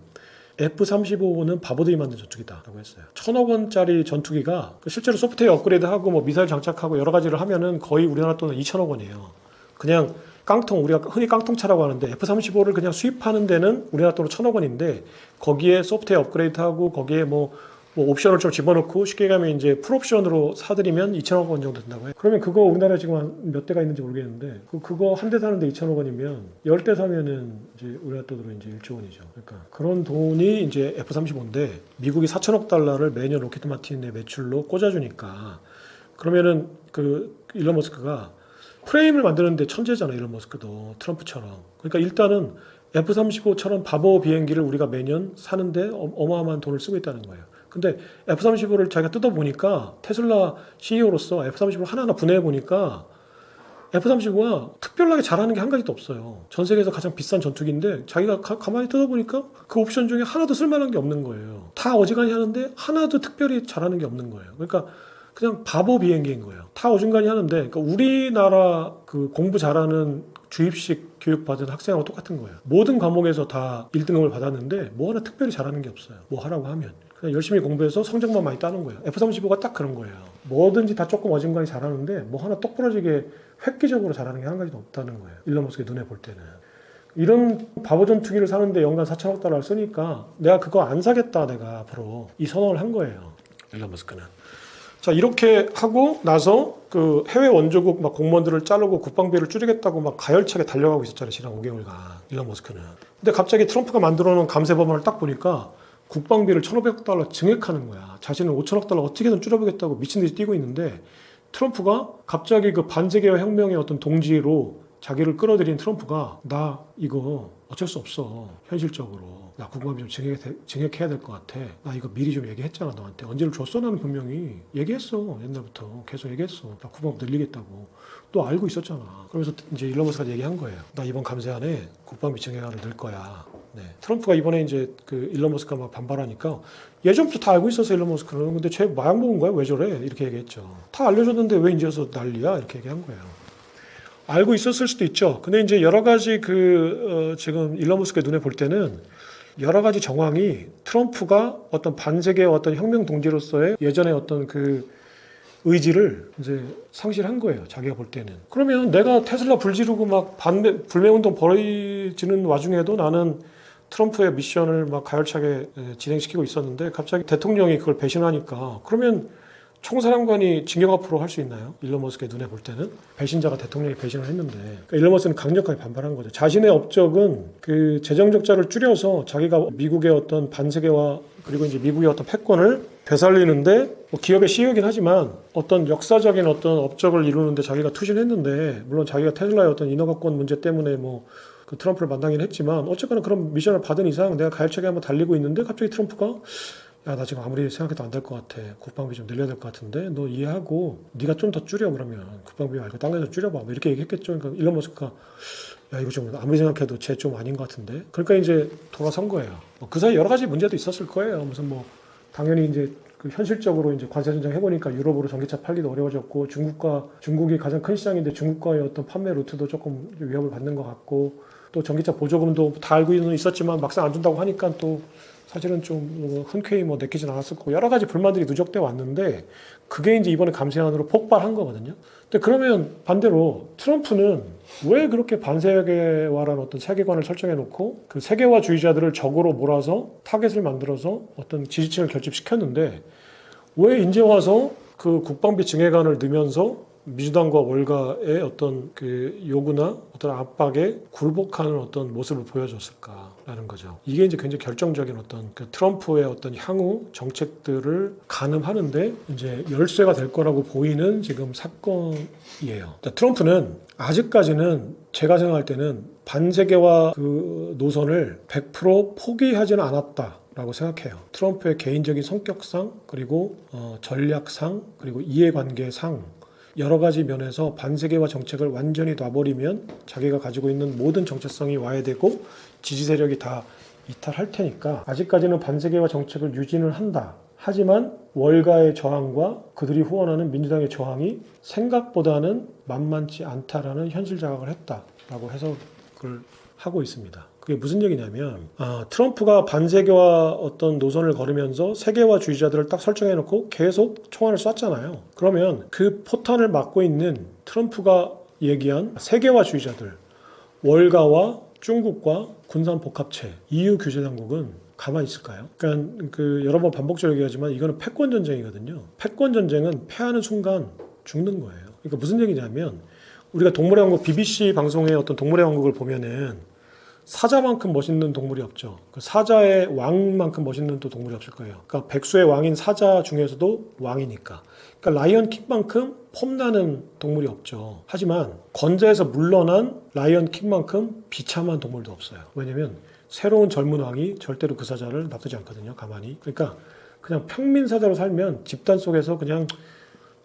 S1: F-35는 바보들이 만든 전투기다라고 했어요. 1,000억 원짜리 전투기가 실제로 소프트웨어 업그레이드하고 뭐 미사일 장착하고 여러 가지를 하면은 거의 우리나라 돈은 2,000억 원이에요. 그냥 깡통 우리가 흔히 깡통차라고 하는데 F-35를 그냥 수입하는 데는 우리나라 돈으로 1,000억 원인데 거기에 소프트웨어 업그레이드하고 거기에 뭐 옵션을 좀 집어넣고 쉽게 가면 이제 풀옵션으로 사들이면 2,000억 원 정도 된다고 해요. 그러면 그거 우리나라에 지금 몇 대가 있는지 모르겠는데 그거 한 대 사는데 2,000억 원이면 10대 사면은 이제 우리나라 돈으로 이제 1조 원이죠. 그러니까 그런 돈이 이제 F-35인데 미국이 4천억 달러를 매년 로켓 마틴의 매출로 꽂아주니까 그러면은 그 일론 머스크가 프레임을 만드는데 천재잖아요. 일론 머스크도 트럼프처럼. 그러니까 일단은 F-35처럼 바보 비행기를 우리가 매년 사는데 어마어마한 돈을 쓰고 있다는 거예요. 근데 F-35를 자기가 뜯어보니까 테슬라 CEO로서 F-35를 하나하나 분해해보니까 F-35가 특별하게 잘하는 게 한 가지도 없어요. 전 세계에서 가장 비싼 전투기인데 자기가 가만히 뜯어보니까 그 옵션 중에 하나도 쓸만한 게 없는 거예요. 다 어지간히 하는데 하나도 특별히 잘하는 게 없는 거예요. 그러니까 그냥 바보 비행기인 거예요. 다 어중간히 하는데 그러니까 우리나라 그 공부 잘하는 주입식 교육받은 학생하고 똑같은 거예요. 모든 과목에서 다 1등급을 받았는데 뭐 하나 특별히 잘하는 게 없어요. 뭐 하라고 하면. 그냥 열심히 공부해서 성적만 많이 따는 거예요. F-35가 딱 그런 거예요. 뭐든지 다 조금 어중간히 잘하는데 뭐 하나 똑부러지게 획기적으로 잘하는 게 한 가지도 없다는 거예요. 일론 머스크의 눈에 볼 때는. 이런 바보 전투기를 사는데 연간 4천억 달러를 쓰니까 내가 그거 안 사겠다 내가 앞으로 이 선언을 한 거예요. 일론 머스크는. 자, 이렇게 하고 나서 그 해외 원조국 막 공무원들을 자르고 국방비를 줄이겠다고 막 가열차게 달려가고 있었잖아요. 지난 5개월간 일론 머스크는. 근데 갑자기 트럼프가 만들어 놓은 감세 법안을 딱 보니까 국방비를 1,500억 달러 증액하는 거야. 자신은 5천억 달러 어떻게든 줄여보겠다고 미친 듯이 뛰고 있는데 트럼프가 갑자기 그 반세계화 혁명의 어떤 동지로 자기를 끌어들인 트럼프가 나 이거 어쩔 수 없어. 현실적으로. 나 국방비 좀 증액해야 될 것 같아. 나 이거 미리 좀 얘기했잖아 너한테. 언제를 줬어? 나는 분명히 얘기했어. 옛날부터 계속 얘기했어. 나 국방비 늘리겠다고. 너 알고 있었잖아. 그러면서 이제 일론 머스크가 얘기한 거예요. 나 이번 감세안에 국방비 증액안을 넣을 거야. 네. 트럼프가 이번에 이제 그 일론 머스크가 막 반발하니까 예전부터 다 알고 있었어 일론 머스크는. 근데 쟤 마약 먹은 거야? 왜 저래? 이렇게 얘기했죠. 다 알려줬는데 왜 이제 와서 난리야? 이렇게 얘기한 거예요. 알고 있었을 수도 있죠. 근데 이제 여러 가지 지금 일론 머스크의 눈에 볼 때는 여러 가지 정황이 트럼프가 어떤 반세계의 어떤 혁명 동지로서의 예전의 어떤 그 의지를 이제 상실한 거예요. 자기가 볼 때는. 그러면 내가 테슬라 불지르고 막 불매운동 벌어지는 와중에도 나는 트럼프의 미션을 막 가열차게 진행시키고 있었는데 갑자기 대통령이 그걸 배신하니까 그러면 총사령관이 징역 앞으로 할 수 있나요? 일론 머스크의 눈에 볼 때는 배신자가 대통령이 배신을 했는데 그러니까 일론 머스크는 강력하게 반발한 거죠. 자신의 업적은 그 재정 적자를 줄여서 자기가 미국의 어떤 반세계화 그리고 이제 미국의 어떤 패권을 되살리는데 뭐 기업의 CEO이긴 하지만 어떤 역사적인 어떤 업적을 이루는데 자기가 투신했는데 물론 자기가 테슬라의 어떤 인허가권 문제 때문에 뭐 그 트럼프를 만나긴 했지만 어쨌거나 그런 미션을 받은 이상 내가 가열차게 한번 달리고 있는데 갑자기 트럼프가 야, 나 지금 아무리 생각해도 안 될 것 같아. 국방비 좀 늘려야 될 것 같은데 너 이해하고 네가 좀 더 줄여 그러면 국방비 말고 딴 데서 줄여봐. 뭐 이렇게 얘기했겠죠. 그러니까 일론 머스크가 야 이거 좀 아무리 생각해도 쟤 좀 아닌 것 같은데. 그러니까 이제 돌아선 거예요. 그 사이 여러 가지 문제도 있었을 거예요. 무슨 뭐 당연히 이제 그 현실적으로 이제 관세 전쟁 해보니까 유럽으로 전기차 팔기도 어려워졌고 중국이 가장 큰 시장인데 중국과의 어떤 판매 루트도 조금 위협을 받는 것 같고 또 전기차 보조금도 다 알고는 있었지만 막상 안 준다고 하니까 또 사실은 좀 흔쾌히 뭐 내키진 않았을 거고 여러 가지 불만들이 누적돼 왔는데 그게 이제 이번에 감세안으로 폭발한 거거든요. 근데 그러면 반대로 트럼프는 왜 그렇게 반세계화라는 어떤 세계관을 설정해 놓고 그 세계화주의자들을 적으로 몰아서 타겟을 만들어서 어떤 지지층을 결집시켰는데 왜 이제 와서 그 국방비 증액안을 넣으면서 민주당과 월가의 어떤 그 요구나 어떤 압박에 굴복하는 어떤 모습을 보여줬을까라는 거죠. 이게 이제 굉장히 결정적인 어떤 그 트럼프의 어떤 향후 정책들을 가늠하는데 이제 열쇠가 될 거라고 보이는 지금 사건이에요. 트럼프는 아직까지는 제가 생각할 때는 반세계화 그 노선을 100% 포기하지는 않았다. 라고 생각해요. 트럼프의 개인적인 성격상 그리고 전략상 그리고 이해관계상 여러 가지 면에서 반세계화 정책을 완전히 놔버리면 자기가 가지고 있는 모든 정체성이 와해되고 지지 세력이 다 이탈할 테니까 아직까지는 반세계화 정책을 유지는 한다. 하지만 월가의 저항과 그들이 후원하는 민주당의 저항이 생각보다는 만만치 않다라는 현실 자각을 했다라고 해석을 하고 있습니다. 그게 무슨 얘기냐면 트럼프가 반세계화 어떤 노선을 걸으면서 세계화주의자들을 딱 설정해놓고 계속 총알을 쐈잖아요. 그러면 그 포탄을 막고 있는 트럼프가 얘기한 세계화주의자들, 월가와 중국과 군산복합체, EU 규제당국은 가만히 있을까요? 그러니까 그 여러 번 반복적으로 얘기하지만 이거는 패권 전쟁이거든요. 패권 전쟁은 패하는 순간 죽는 거예요. 그러니까 무슨 얘기냐면 우리가 동물의 왕국 BBC 방송의 어떤 동물의 왕국을 보면은 사자만큼 멋있는 동물이 없죠. 그 사자의 왕만큼 멋있는 또 동물이 없을 거예요. 그러니까 백수의 왕인 사자 중에서도 왕이니까. 그러니까 라이언 킹만큼 폼나는 동물이 없죠. 하지만 건자에서 물러난 라이언 킹만큼 비참한 동물도 없어요. 왜냐면 새로운 젊은 왕이 절대로 그 사자를 놔두지 않거든요. 가만히. 그러니까 그냥 평민 사자로 살면 집단 속에서 그냥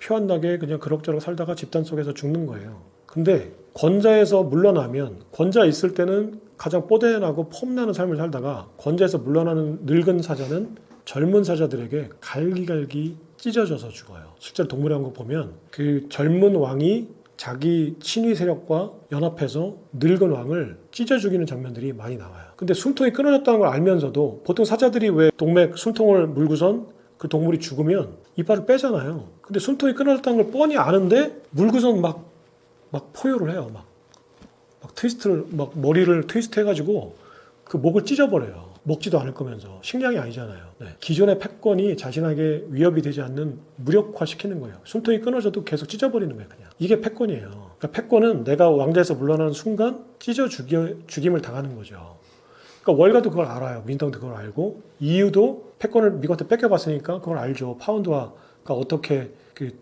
S1: 표 안 나게 그냥 그럭저럭 살다가 집단 속에서 죽는 거예요. 근데 권자에서 물러나면 권자 있을 때는 가장 뽀대나고 폼나는 삶을 살다가 권자에서 물러나는 늙은 사자는 젊은 사자들에게 갈기갈기 찢어져서 죽어요. 실제로 동물의 왕국 보면 그 젊은 왕이 자기 친위 세력과 연합해서 늙은 왕을 찢어 죽이는 장면들이 많이 나와요. 근데 숨통이 끊어졌다는 걸 알면서도 보통 사자들이 왜 동맥 숨통을 물고선 그 동물이 죽으면 이빨을 빼잖아요. 근데 숨통이 끊어졌다는 걸 뻔히 아는데 물고선 막 포효를 해요. 막 트위스트를 막 머리를 트위스트 해가지고 그 목을 찢어버려요. 먹지도 않을 거면서 식량이 아니잖아요. 네. 기존의 패권이 자신에게 위협이 되지 않는 무력화시키는 거예요. 숨통이 끊어져도 계속 찢어버리는 거예요. 그냥 이게 패권이에요. 그러니까 패권은 내가 왕좌에서 물러나는 순간 죽임을 당하는 거죠. 그러니까 월가도 그걸 알아요. 민정도 그걸 알고 EU도 패권을 미국한테 뺏겨봤으니까 그걸 알죠. 파운드화가 어떻게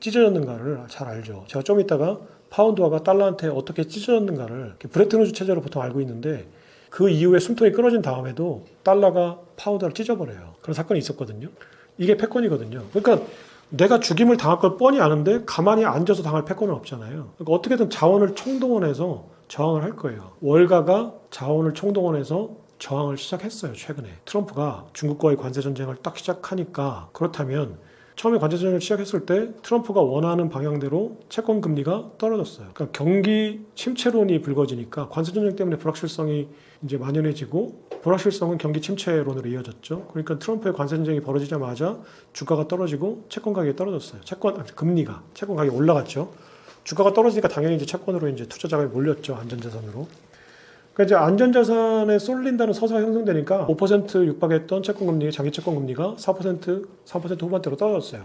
S1: 찢어졌는가를 잘 알죠. 제가 좀 이따가 파운드화가 달러한테 어떻게 찢어졌는가를 브레튼 우즈 체제로 보통 알고 있는데 그 이후에 숨통이 끊어진 다음에도 달러가 파운드를 찢어버려요. 그런 사건이 있었거든요. 이게 패권이거든요. 그러니까 내가 죽임을 당할 걸 뻔히 아는데 가만히 앉아서 당할 패권은 없잖아요. 그러니까 어떻게든 자원을 총동원해서 저항을 할 거예요. 월가가 자원을 총동원해서 저항을 시작했어요. 최근에 트럼프가 중국과의 관세 전쟁을 딱 시작하니까. 그렇다면 처음에 관세 전쟁을 시작했을 때 트럼프가 원하는 방향대로 채권 금리가 떨어졌어요. 그러니까 경기 침체론이 불거지니까 관세 전쟁 때문에 불확실성이 이제 만연해지고, 불확실성은 경기 침체론으로 이어졌죠. 그러니까 트럼프의 관세 전쟁이 벌어지자마자 주가가 떨어지고 채권 가격이 떨어졌어요. 채권 가격이 올라갔죠. 주가가 떨어지니까 당연히 이제 채권으로 이제 투자자가 몰렸죠. 안전자산으로. 그러니까 이제 안전자산에 쏠린다는 서사가 형성되니까 5% 육박했던 채권금리, 장기 채권금리가 4%, 3% 후반대로 떨어졌어요.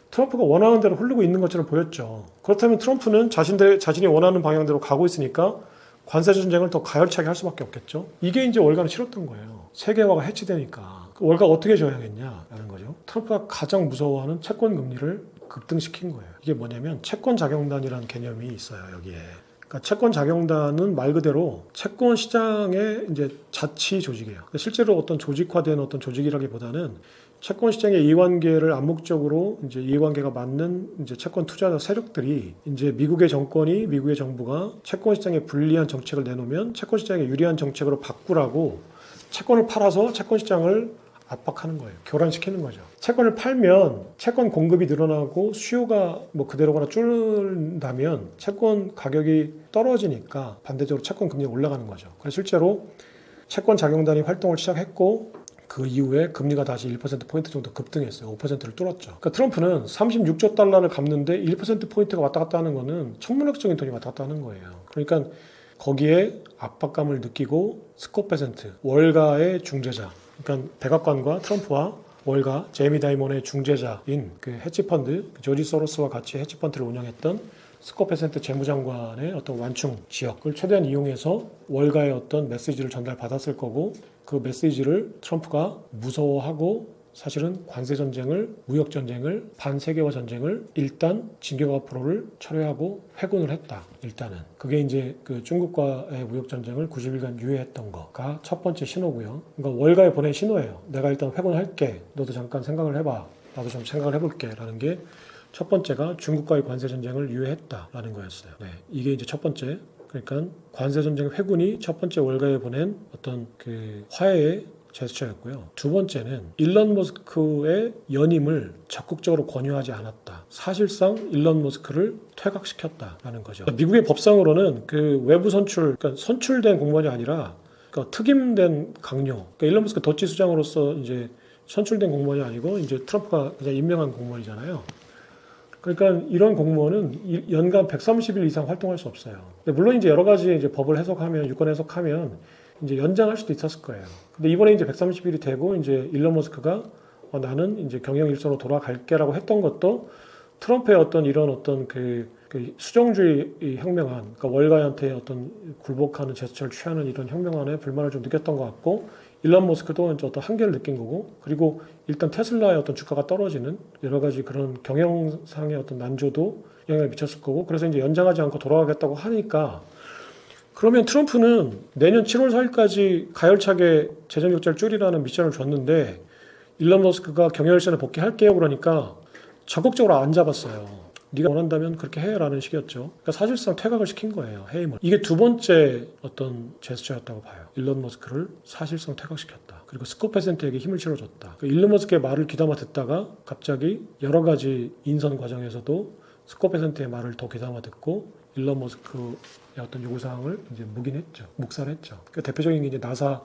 S1: 트럼프가 원하는 대로 흐르고 있는 것처럼 보였죠. 그렇다면 트럼프는 자신이 원하는 방향대로 가고 있으니까 관세 전쟁을 더 가열차게 할 수밖에 없겠죠. 이게 이제 월가는 싫었던 거예요. 세계화가 해치되니까. 월가가 어떻게 저항했냐라는 거죠. 트럼프가 가장 무서워하는 채권금리를 급등시킨 거예요. 이게 뭐냐면 채권자경단이라는 개념이 있어요. 여기에. 그러니까 채권자경단은 말 그대로 채권 시장의 이제 자치 조직이에요. 실제로 어떤 조직화된 어떤 조직이라기보다는 채권 시장의 이해관계를 암묵적으로 이제 이해관계가 맞는 이제 채권 투자자 세력들이 이제 미국의 정부가 채권 시장에 불리한 정책을 내놓으면 채권 시장에 유리한 정책으로 바꾸라고 채권을 팔아서 채권 시장을 압박하는 거예요. 교란시키는 거죠. 채권을 팔면 채권 공급이 늘어나고 수요가 뭐 그대로거나 줄는다면 채권 가격이 떨어지니까 반대적으로 채권 금리가 올라가는 거죠. 그래서 실제로 채권 자경단이 활동을 시작했고 그 이후에 금리가 다시 1%포인트 정도 급등했어요. 5%를 뚫었죠. 그러니까 트럼프는 36조 달러를 갚는데 1%포인트가 왔다 갔다 하는 거는 천문학적인 돈이 왔다 갔다 하는 거예요. 그러니까 거기에 압박감을 느끼고 스콧베센트, 월가의 중재자, 그러니까 백악관과 트럼프와 월가, 제이미 다이먼의 중재자인 그 헤지펀드, 조지 소로스와 같이 헤지펀드를 운영했던 스콧베센트 재무장관의 어떤 완충 지역을 최대한 이용해서 월가의 어떤 메시지를 전달받았을 거고, 그 메시지를 트럼프가 무서워하고 사실은 관세 전쟁을, 무역 전쟁을, 반세계화 전쟁을 일단 진격과 포로를 철회하고 회군을 했다. 일단은 그게 이제 그 중국과의 무역 전쟁을 90일간 유예했던 거가 첫 번째 신호고요. 그러니까 월가에 보낸 신호예요. 내가 일단 회군할게. 너도 잠깐 생각을 해봐. 나도 좀 생각을 해볼게라는 게 첫 번째가 중국과의 관세 전쟁을 유예했다라는 거였어요. 네, 이게 이제 첫 번째. 그러니까 관세 전쟁 회군이 첫 번째 월가에 보낸 어떤 그 화해의 제스처였고요. 두 번째는 일론 머스크의 연임을 적극적으로 권유하지 않았다. 사실상 일론 머스크를 퇴각시켰다라는 거죠. 미국의 법상으로는 그 외부 선출, 그러니까 선출된 공무원이 아니라 그러니까 특임된 강요. 그러니까 일론 머스크 더치 수장으로서 이제 선출된 공무원이 아니고 이제 트럼프가 그냥 임명한 공무원이잖아요. 그러니까 이런 공무원은 연간 130일 이상 활동할 수 없어요. 물론 이제 여러 가지 이제 법을 해석하면, 유권 해석하면 이제 연장할 수도 있었을 거예요. 근데 이번에 이제 130일이 되고 이제 일론 머스크가 나는 이제 경영 일선으로 돌아갈게라고 했던 것도 트럼프의 어떤 이런 어떤 그 수정주의 혁명안, 그러니까 월가한테 어떤 굴복하는 제스처를 취하는 이런 혁명안에 불만을 좀 느꼈던 것 같고, 일론 머스크도 이제 어떤 한계를 느낀 거고, 그리고 일단 테슬라의 어떤 주가가 떨어지는 여러 가지 그런 경영상의 어떤 난조도 영향을 미쳤을 거고, 그래서 이제 연장하지 않고 돌아가겠다고 하니까, 그러면 트럼프는 내년 7월 4일까지 가열차게 재정 적자를 줄이라는 미션을 줬는데 일론 머스크가 경영일선에 복귀할게요 그러니까 적극적으로 안 잡았어요. 네가 원한다면 그렇게 해라는 식이었죠. 그러니까 사실상 퇴각을 시킨 거예요. 해임을. 이게 두 번째 어떤 제스처였다고 봐요. 일론 머스크를 사실상 퇴각시켰다. 그리고 스콧베센트에게 힘을 실어줬다. 그러니까 일론 머스크의 말을 귀담아 듣다가 갑자기 여러 가지 인선 과정에서도 스콧베센트의 말을 더 귀담아 듣고 일론 머스크의 어떤 요구사항을 이제 묵인했죠. 묵살했죠. 그러니까 대표적인 게 이제 나사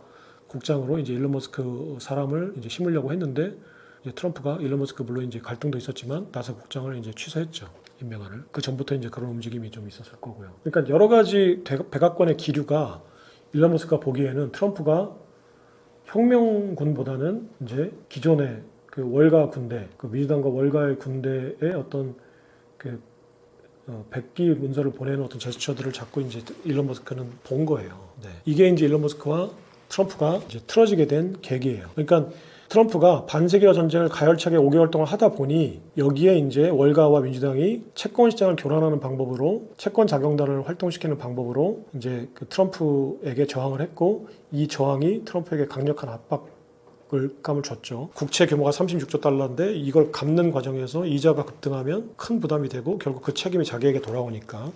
S1: 국장으로 이제 일론 머스크 사람을 이제 심으려고 했는데 이제 트럼프가 일론 머스크 물론 이제 갈등도 있었지만 나사 국장을 이제 취소했죠. 임명안을. 그 전부터 이제 그런 움직임이 좀 있었을 거고요. 그러니까 여러 가지 백악관의 기류가 일론 머스크가 보기에는 트럼프가 혁명군보다는 이제 기존의 그 월가 군대, 그 민주당과 월가의 군대의 어떤 그 백기 문서를 보내는 어떤 제스처들을 자꾸 이제 일론 머스크는 본 거예요. 네. 이게 이제 일론 머스크와 트럼프가 이제 틀어지게 된 계기예요. 그러니까 트럼프가 반세계화 전쟁을 가열차게 5개월 동안 하다 보니 여기에 이제 월가와 민주당이 채권 시장을 교란하는 방법으로 채권 자경단을 활동시키는 방법으로 이제 그 트럼프에게 저항을 했고 이 저항이 트럼프에게 강력한 압박감을 줬죠. 국채 규모가 36조 달러인데 이걸 갚는 과정에서 이자가 급등하면 큰 부담이 되고 결국 그 책임이 자기에게 돌아오니까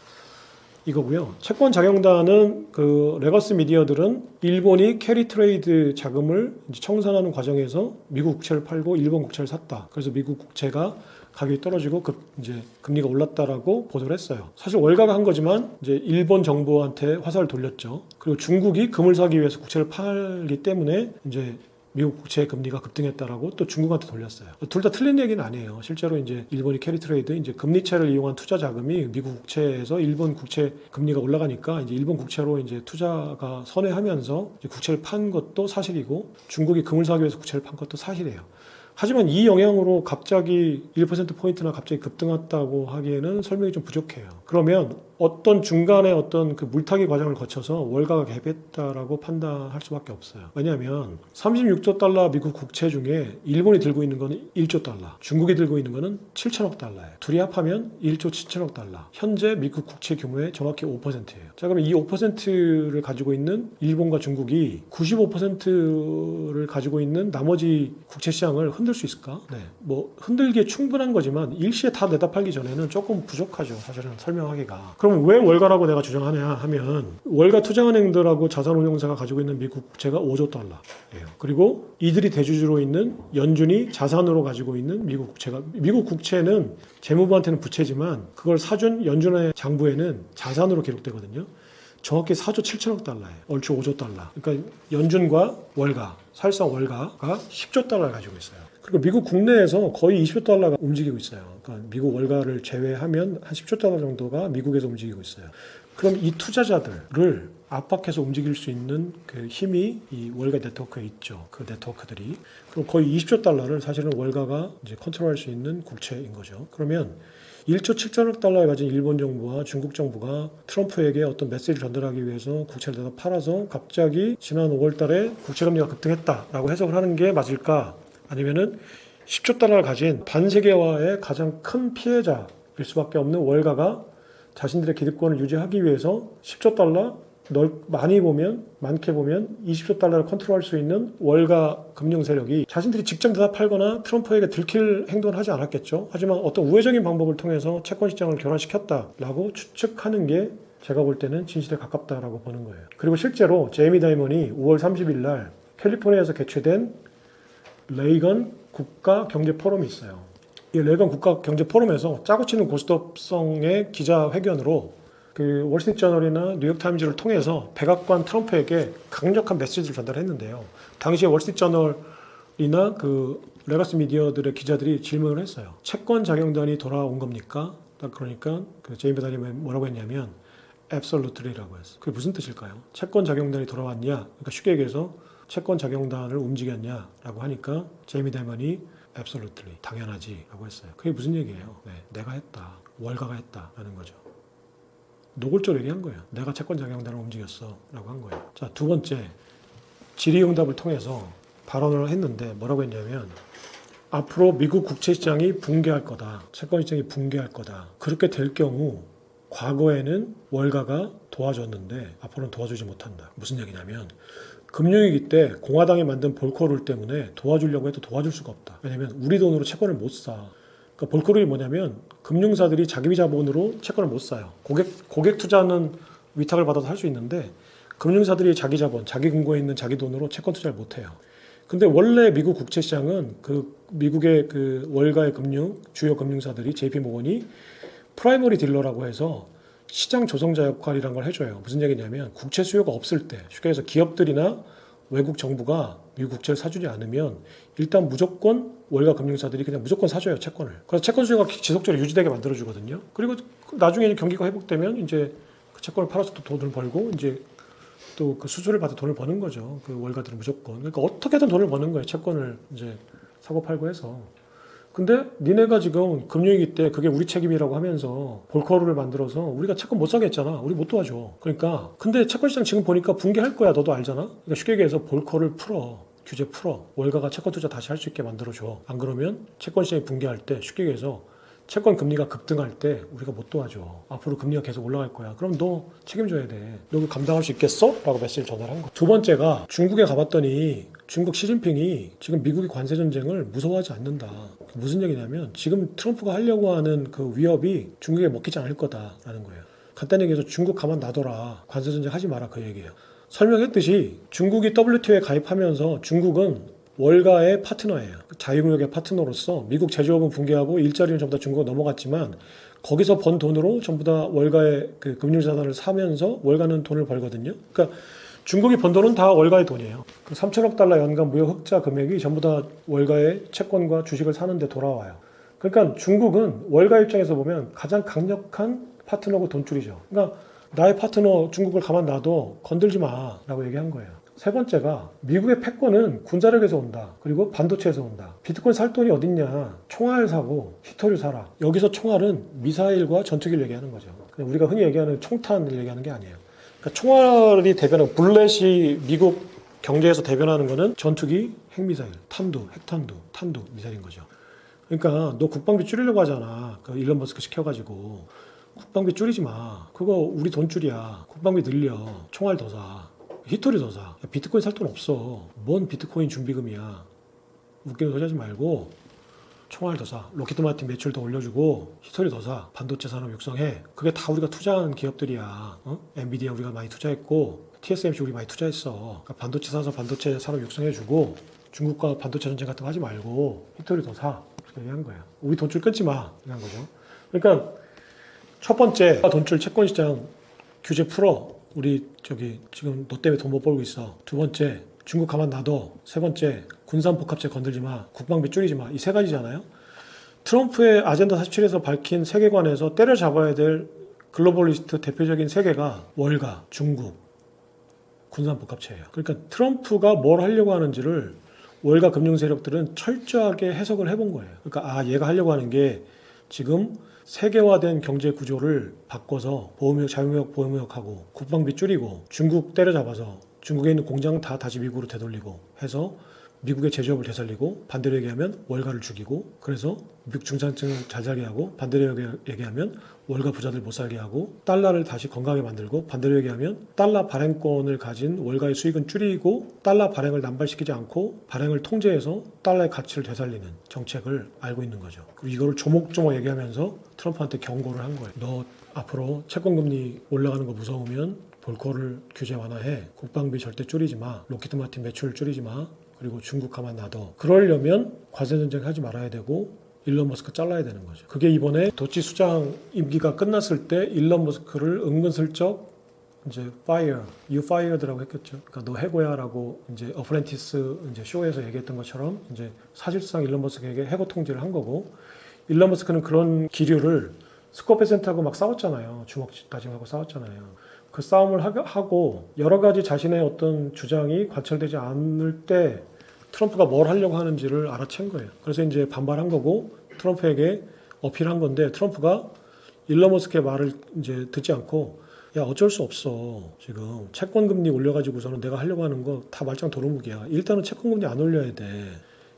S1: 이거고요. 채권 자경단은 그 레거스 미디어들은 일본이 캐리 트레이드 자금을 이제 청산하는 과정에서 미국 국채를 팔고 일본 국채를 샀다. 그래서 미국 국채가 가격이 떨어지고 이제 금리가 올랐다라고 보도를 했어요. 사실 월가가 한 거지만 이제 일본 정부한테 화살을 돌렸죠. 그리고 중국이 금을 사기 위해서 국채를 팔기 때문에 이제 미국 국채 금리가 급등했다라고 또 중국한테 돌렸어요. 둘 다 틀린 얘기는 아니에요. 실제로 이제 일본이 캐리 트레이드, 이제 금리채를 이용한 투자 자금이 미국 국채에서 일본 국채 금리가 올라가니까 이제 일본 국채로 이제 투자가 선회하면서 이제 국채를 판 것도 사실이고 중국이 금을 사기 위해서 국채를 판 것도 사실이에요. 하지만 이 영향으로 갑자기 1%포인트나 갑자기 급등했다고 하기에는 설명이 좀 부족해요. 그러면 어떤 중간에 어떤 그 물타기 과정을 거쳐서 월가가 개입했다라고 판단할 수밖에 없어요. 왜냐하면 36조 달러 미국 국채 중에 일본이 들고 있는 거는 1조 달러, 중국이 들고 있는 거는 7천억 달러예요. 둘이 합하면 1조 7천억 달러. 현재 미국 국채 규모의 정확히 5%예요. 자, 그러면 이 5%를 가지고 있는 일본과 중국이 95%를 가지고 있는 나머지 국채 시장을 흔들 수 있을까? 네, 뭐 흔들기에 충분한 거지만 일시에 다 내다 팔기 전에는 조금 부족하죠. 사실은 설명하기가. 그럼 왜 월가라고 내가 주장하냐 하면 월가 투자은행들하고 자산운용사가 가지고 있는 미국 국채가 5조 달러예요. 그리고 이들이 대주주로 있는 연준이 자산으로 가지고 있는 미국 국채는 재무부한테는 부채지만 그걸 사준 연준의 장부에는 자산으로 기록되거든요. 정확히 4조 7천억 달러예요. 얼추 5조 달러. 그러니까 연준과 월가, 사실상 월가가 10조 달러를 가지고 있어요. 그리고 미국 국내에서 거의 20조 달러가 움직이고 있어요. 그러니까 미국 월가를 제외하면 한 10조 달러 정도가 미국에서 움직이고 있어요. 그럼 이 투자자들을 압박해서 움직일 수 있는 그 힘이 이 월가 네트워크에 있죠. 그 네트워크들이. 그럼 거의 20조 달러를 사실은 월가가 이제 컨트롤할 수 있는 국채인 거죠. 그러면 1조 7천억 달러에 가진 일본 정부와 중국 정부가 트럼프에게 어떤 메시지를 전달하기 위해서 국채를 내다 팔아서 갑자기 지난 5월 달에 국채 금리가 급등했다라고 해석을 하는 게 맞을까? 아니면은 10조 달러를 가진 반세계화의 가장 큰 피해자일 수밖에 없는 월가가 자신들의 기득권을 유지하기 위해서 10조 달러 많게 보면 20조 달러를 컨트롤할 수 있는 월가 금융 세력이 자신들이 직접 내다 팔거나 트럼프에게 들킬 행동을 하지 않았겠죠. 하지만 어떤 우회적인 방법을 통해서 채권 시장을 교란시켰다라고 추측하는 게 제가 볼 때는 진실에 가깝다라고 보는 거예요. 그리고 실제로 제이미 다이먼이 5월 30일 날 캘리포니아에서 개최된 레이건 국가 경제 포럼이 있어요. 이 레이건 국가 경제 포럼에서 짜고 치는 고스톱성의 기자회견으로 그 월스트리트저널이나 뉴욕타임즈를 통해서 백악관 트럼프에게 강력한 메시지를 전달했는데요. 당시에 월스트리트저널이나 그 레거스 미디어들의 기자들이 질문을 했어요. 채권 자경단이 돌아온 겁니까? 그러니까 그 제이미 다이먼이 뭐라고 했냐면 absolutely라고 했어요. 그게 무슨 뜻일까요? 채권 자경단이 돌아왔냐? 그러니까 쉽게 얘기해서 채권 자경단을 움직였냐라고 하니까 제이미 다이먼이 absolutely 당연하지라고 했어요. 그게 무슨 얘기예요? 네, 내가 했다, 월가가 했다라는 거죠. 노골적으로 얘기한 거예요. 내가 채권 자경단을 움직였어라고 한 거예요. 자, 두 번째, 질의응답을 통해서 발언을 했는데 뭐라고 했냐면 앞으로 미국 국채 시장이 붕괴할 거다, 채권 시장이 붕괴할 거다. 그렇게 될 경우 과거에는 월가가 도와줬는데 앞으로는 도와주지 못한다. 무슨 얘기냐면 금융위기 때 공화당이 만든 볼커룰 때문에 도와주려고 해도 도와줄 수가 없다. 왜냐하면 우리 돈으로 채권을 못 사. 그러니까 볼커룰이 뭐냐면 금융사들이 자기 자본으로 채권을 못 사요. 고객 투자는 위탁을 받아서 할 수 있는데 금융사들이 자기 자본, 자기 금고에 있는 자기 돈으로 채권 투자를 못 해요. 근데 원래 미국 국채 시장은 그 미국의 그 월가의 주요 금융사들이 JP모건이 프라이머리 딜러라고 해서 시장 조성자 역할이란 걸 해줘요. 무슨 얘기냐면 국채 수요가 없을 때, 쉽게 해서 기업들이나 외국 정부가 미국 국채를 사주지 않으면 일단 무조건 월가 금융사들이 그냥 무조건 사줘요, 채권을. 그래서 채권 수요가 지속적으로 유지되게 만들어주거든요. 그리고 나중에 경기가 회복되면 이제 그 채권을 팔아서 또 돈을 벌고 이제 또 그 수수료를 받아 돈을 버는 거죠. 그 월가들은 무조건. 그러니까 어떻게든 돈을 버는 거예요. 채권을 이제 사고 팔고 해서. 근데 니네가 지금 금융위기 때 그게 우리 책임이라고 하면서 볼커를 만들어서 우리가 채권 못 사게 했잖아. 우리 못 도와줘. 그러니까 근데 채권시장 지금 보니까 붕괴할 거야. 너도 알잖아. 그러니까 쉽게 얘기해서 볼커를 풀어. 규제 풀어. 월가가 채권 투자 다시 할 수 있게 만들어줘. 안 그러면 채권시장이 붕괴할 때 쉽게 얘기해서 채권 금리가 급등할 때 우리가 못 도와줘. 앞으로 금리가 계속 올라갈 거야. 그럼 너 책임져야 돼. 너 그거 감당할 수 있겠어? 라고 메시지를 전화를 한 거야. 두 번째가 중국에 가봤더니 중국 시진핑이 지금 미국의 관세 전쟁을 무서워하지 않는다. 무슨 얘기냐면 지금 트럼프가 하려고 하는 그 위협이 중국에 먹히지 않을 거다라는 거예요. 간단히 얘기해서 중국 가만 놔둬라. 관세 전쟁 하지 마라. 그 얘기예요. 설명했듯이 중국이 WTO에 가입하면서 중국은 월가의 파트너예요. 자유무역의 파트너로서 미국 제조업은 붕괴하고 일자리는 전부 다 중국으로 넘어갔지만 거기서 번 돈으로 전부 다 월가의 그 금융자산을 사면서 월가는 돈을 벌거든요. 그러니까 중국이 번 돈은 다 월가의 돈이에요. 그 3천억 달러 연간 무역 흑자 금액이 전부 다 월가의 채권과 주식을 사는데 돌아와요. 그러니까 중국은 월가 입장에서 보면 가장 강력한 파트너고 돈줄이죠. 그러니까 나의 파트너 중국을 가만 놔둬 건들지 마라고 얘기한 거예요. 세 번째가 미국의 패권은 군사력에서 온다. 그리고 반도체에서 온다. 비트코인 살 돈이 어딨냐. 총알 사고 히토류 사라. 여기서 총알은 미사일과 전투기를 얘기하는 거죠. 그냥 우리가 흔히 얘기하는 총탄을 얘기하는 게 아니에요. 그러니까 총알이 대변하는 불렛이 미국 경제에서 대변하는 거는 전투기, 핵미사일, 탄두, 핵탄두, 탄두 미사일인 거죠. 그러니까 너 국방비 줄이려고 하잖아. 그 일론 머스크 시켜가지고 국방비 줄이지 마. 그거 우리 돈줄이야. 국방비 늘려. 총알 더 사. 히토리 더 사. 비트코인 살 돈 없어. 뭔 비트코인 준비금이야. 웃기는 소리 하지 말고 총알 더 사. 로키드 마틴 매출 더 올려주고 히토리 더 사. 반도체 산업 육성해. 그게 다 우리가 투자한 기업들이야. 엔비디아 우리가 많이 투자했고 TSMC 우리 많이 투자했어. 그러니까 반도체 사서 반도체 산업 육성해주고 중국과 반도체 전쟁 같은 거 하지 말고 히토리 더 사. 그렇게 얘기한 거야. 우리 돈줄 끊지 마. 이런 거죠. 그러니까 첫 번째 돈줄 채권시장 규제 풀어. 우리 저기 지금 너 때문에 돈 못 벌고 있어. 두 번째 중국 가만 놔둬. 세 번째 군산복합체 건들지 마. 국방비 줄이지 마. 이 세 가지잖아요. 트럼프의 아젠다 47에서 밝힌 세계관에서 때려잡아야 될 글로벌리스트 대표적인 세 개가 월가, 중국, 군산복합체예요. 그러니까 트럼프가 뭘 하려고 하는지를 월가 금융 세력들은 철저하게 해석을 해본 거예요. 그러니까 얘가 하려고 하는 게 지금 세계화된 경제 구조를 바꿔서 보호무역, 자유무역, 보호무역하고 국방비 줄이고 중국 때려잡아서 중국에 있는 공장 다 다시 미국으로 되돌리고 해서 미국의 제조업을 되살리고 반대로 얘기하면 월가를 죽이고 그래서 미국 중산층 잘 살게 하고 반대로 얘기하면 월가 부자들 못 살게 하고 달러를 다시 건강하게 만들고 반대로 얘기하면 달러 발행권을 가진 월가의 수익은 줄이고 달러 발행을 남발시키지 않고 발행을 통제해서 달러의 가치를 되살리는 정책을 알고 있는 거죠. 그리고 이거를 조목조목 얘기하면서 트럼프한테 경고를 한 거예요. 너 앞으로 채권금리 올라가는 거 무서우면 볼커를 규제 완화해. 국방비 절대 줄이지 마. 로키드 마틴 매출 줄이지 마. 그리고 중국 가만 놔둬. 그러려면 관세전쟁 하지 말아야 되고 일론 머스크 잘라야 되는 거죠. 그게 이번에 도치 수장 임기가 끝났을 때 일론 머스크를 은근슬쩍 이제 you fired라고 했겠죠. 그러니까 너 해고야라고 이제 어프렌티스 이제 쇼에서 얘기했던 것처럼 이제 사실상 일론 머스크에게 해고 통지를 한 거고 일론 머스크는 그런 기류를 스코페센트하고 막 싸웠잖아요. 주먹 다짐하고 싸웠잖아요. 그 싸움을 하고 여러 가지 자신의 어떤 주장이 관철되지 않을 때 트럼프가 뭘 하려고 하는지를 알아챈 거예요. 그래서 이제 반발한 거고 트럼프에게 어필한 건데 트럼프가 일론 머스크의 말을 이제 듣지 않고 야 어쩔 수 없어. 지금 채권금리 올려가지고서는 내가 하려고 하는 거 다 말짱 도루묵이야. 일단은 채권금리 안 올려야 돼.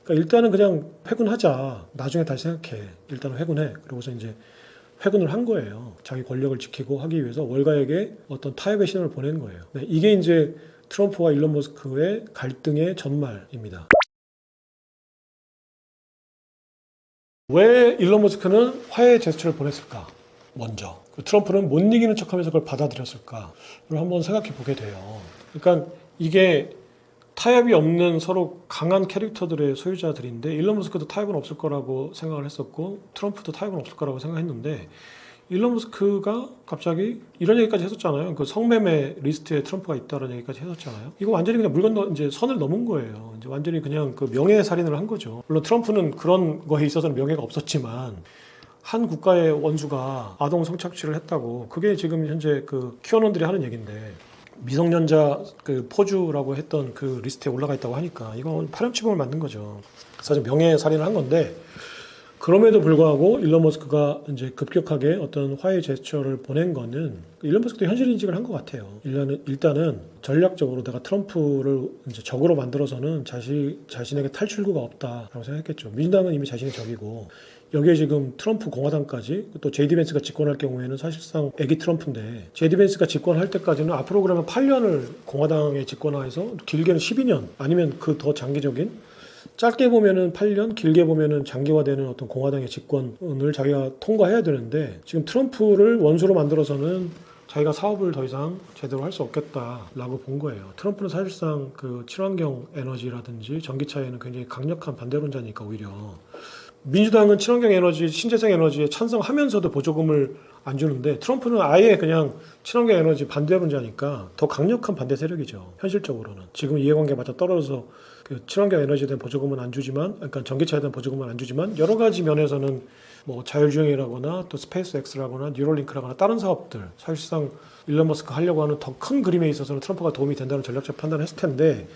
S1: 그러니까 일단은 그냥 회군하자. 나중에 다시 생각해. 일단은 회군해. 그러고서 이제 회군을 한 거예요. 자기 권력을 지키고 하기 위해서 월가에게 어떤 타협의 신호를 보낸 거예요. 네, 이게 이제 트럼프와 일론 머스크의 갈등의 전말입니다. 왜 일론 머스크는 화해의 제스처를 보냈을까? 먼저. 트럼프는 못 이기는 척하면서 그걸 받아들였을까를 한번 생각해 보게 돼요. 그러니까 이게 타협이 없는 서로 강한 캐릭터들의 소유자들인데 일론 머스크도 타협은 없을 거라고 생각을 했었고 트럼프도 타협은 없을 거라고 생각했는데 일론 머스크가 갑자기 이런 얘기까지 했었잖아요. 그 성매매 리스트에 트럼프가 있다는 얘기까지 했었잖아요. 이거 완전히 그냥 물 건너 이제 선을 넘은 거예요. 이제 완전히 그냥 그 명예살인을 한 거죠. 물론 트럼프는 그런 거에 있어서는 명예가 없었지만 한 국가의 원수가 아동 성착취를 했다고 그게 지금 현재 그 키워넌들이 하는 얘기인데 미성년자 그 포주라고 했던 그 리스트에 올라가 있다고 하니까 이건 파렴치범을 만든 거죠. 사실 명예살인을 한 건데 그럼에도 불구하고 일론 머스크가 이제 급격하게 어떤 화해 제스처를 보낸 거는 일론 머스크도 현실 인식을 한 것 같아요. 일단은 전략적으로 내가 트럼프를 이제 적으로 만들어서는 자신에게 탈출구가 없다라고 생각했겠죠. 민주당은 이미 자신의 적이고 여기에 지금 트럼프 공화당까지 또 제이디 벤스가 집권할 경우에는 사실상 애기 트럼프인데 제이디 벤스가 집권할 때까지는 앞으로 그러면 8년을 공화당에 집권화해서 길게는 12년 아니면 그 더 장기적인 짧게 보면은 8년, 길게 보면은 장기화되는 어떤 공화당의 집권을 자기가 통과해야 되는데 지금 트럼프를 원수로 만들어서는 자기가 사업을 더 이상 제대로 할 수 없겠다라고 본 거예요. 트럼프는 사실상 그 친환경 에너지라든지 전기차에는 굉장히 강력한 반대론자니까 오히려 민주당은 친환경 에너지, 신재생 에너지에 찬성하면서도 보조금을 안 주는데 트럼프는 아예 그냥 친환경 에너지 반대론자니까 더 강력한 반대 세력이죠. 현실적으로는. 지금 이해관계 맞아 떨어져서 그 친환경 에너지에 대한 보조금은 안 주지만, 그러니까 전기차에 대한 보조금은 안 주지만 여러 가지 면에서는 뭐 자율주행이라거나 또 스페이스 X라거나 뉴럴링크라거나 다른 사업들 사실상 일론 머스크 하려고 하는 더 큰 그림에 있어서는 트럼프가 도움이 된다는 전략적 판단을 했을 텐데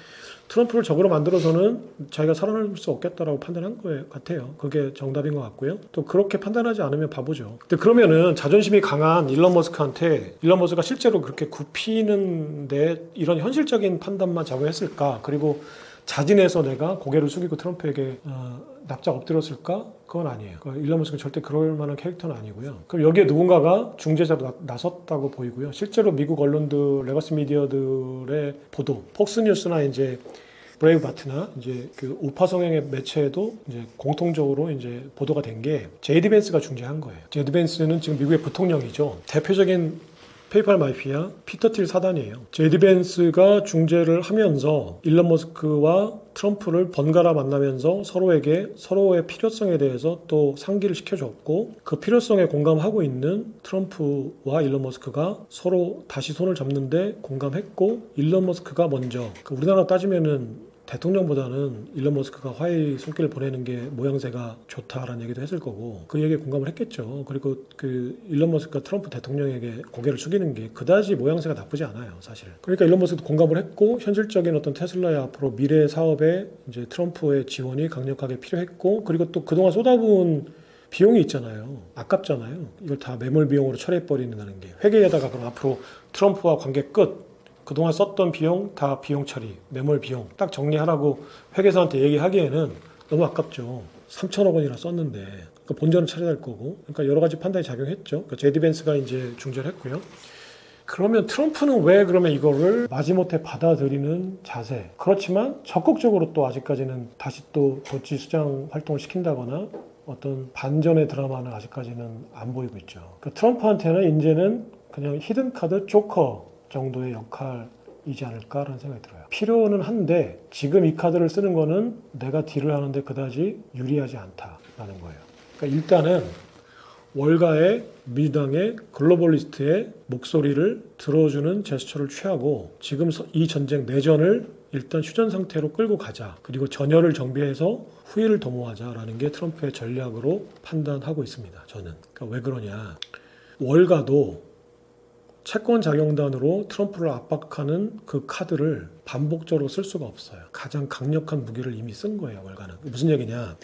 S1: 트럼프를 적으로 만들어서는 자기가 살아날 수 없겠다라고 판단한 것 같아요. 그게 정답인 것 같고요. 또 그렇게 판단하지 않으면 바보죠. 근데 그러면은 자존심이 강한 일론 머스크한테 일론 머스크가 실제로 그렇게 굽히는데 이런 현실적인 판단만 작용했을까? 그리고 자진해서 내가 고개를 숙이고 트럼프에게 납작 엎드렸을까? 그건 아니에요. 일론 머스크는 절대 그럴 만한 캐릭터는 아니고요. 그럼 여기에 누군가가 중재자로 나섰다고 보이고요. 실제로 미국 언론들, 레거시 미디어들의 보도, 폭스뉴스나 이제 브레이브바트나 이제 그 우파 성향의 매체에도 이제 공통적으로 이제 보도가 된 게 제이디 벤스가 중재한 거예요. 제이디 벤스는 지금 미국의 부통령이죠. 대표적인 페이팔 마피아 피터 틸 사단이에요. 제이디 벤스가 중재를 하면서 일론 머스크와 트럼프를 번갈아 만나면서 서로의 필요성에 대해서 또 상기를 시켜줬고 그 필요성에 공감하고 있는 트럼프와 일론 머스크가 서로 다시 손을 잡는데 공감했고 일론 머스크가 먼저 우리나라 따지면은 대통령보다는 일론 머스크가 화해의 손길을 보내는 게 모양새가 좋다라는 얘기도 했을 거고 그 얘기에 공감을 했겠죠. 그리고 그 일론 머스크가 트럼프 대통령에게 고개를 숙이는 게 그다지 모양새가 나쁘지 않아요, 사실. 그러니까 일론 머스크도 공감을 했고 현실적인 어떤 테슬라의 앞으로 미래 사업에 이제 트럼프의 지원이 강력하게 필요했고 그리고 또 그동안 쏟아부은 비용이 있잖아요. 아깝잖아요. 이걸 다 매몰 비용으로 처리해버리는 게 회계에다가 그럼 앞으로 트럼프와 관계 끝. 그동안 썼던 비용 다 비용 처리, 매몰 비용 딱 정리하라고 회계사한테 얘기하기에는 너무 아깝죠. 3천억 원이나 썼는데 그 본전은 처리될 거고 그러니까 여러 가지 판단이 작용했죠. 그러니까 제이디 벤스가 이제 중재를 했고요. 그러면 트럼프는 왜 그러면 이거를 마지못해 받아들이는 자세 그렇지만 적극적으로 또 아직까지는 다시 또 도치 수장 활동을 시킨다거나 어떤 반전의 드라마는 아직까지는 안 보이고 있죠. 그러니까 트럼프한테는 이제는 그냥 히든카드 조커 정도의 역할이지 않을까라는 생각이 들어요. 필요는 한데 지금 이 카드를 쓰는 거는 내가 딜을 하는데 그다지 유리하지 않다라는 거예요. 그러니까 일단은 월가의 민주당의 글로벌리스트의 목소리를 들어주는 제스처를 취하고 지금 이 전쟁 내전을 일단 휴전 상태로 끌고 가자. 그리고 전열을 정비해서 후위를 도모하자라는 게 트럼프의 전략으로 판단하고 있습니다. 저는. 그러니까 왜 그러냐. 월가도 채권 작용단으로 트럼프를 압박하는 그 카드를 반복적으로 쓸 수가 없어요. 가장 강력한 무기를 이미 쓴 거예요, 월가는. 무슨 얘기냐?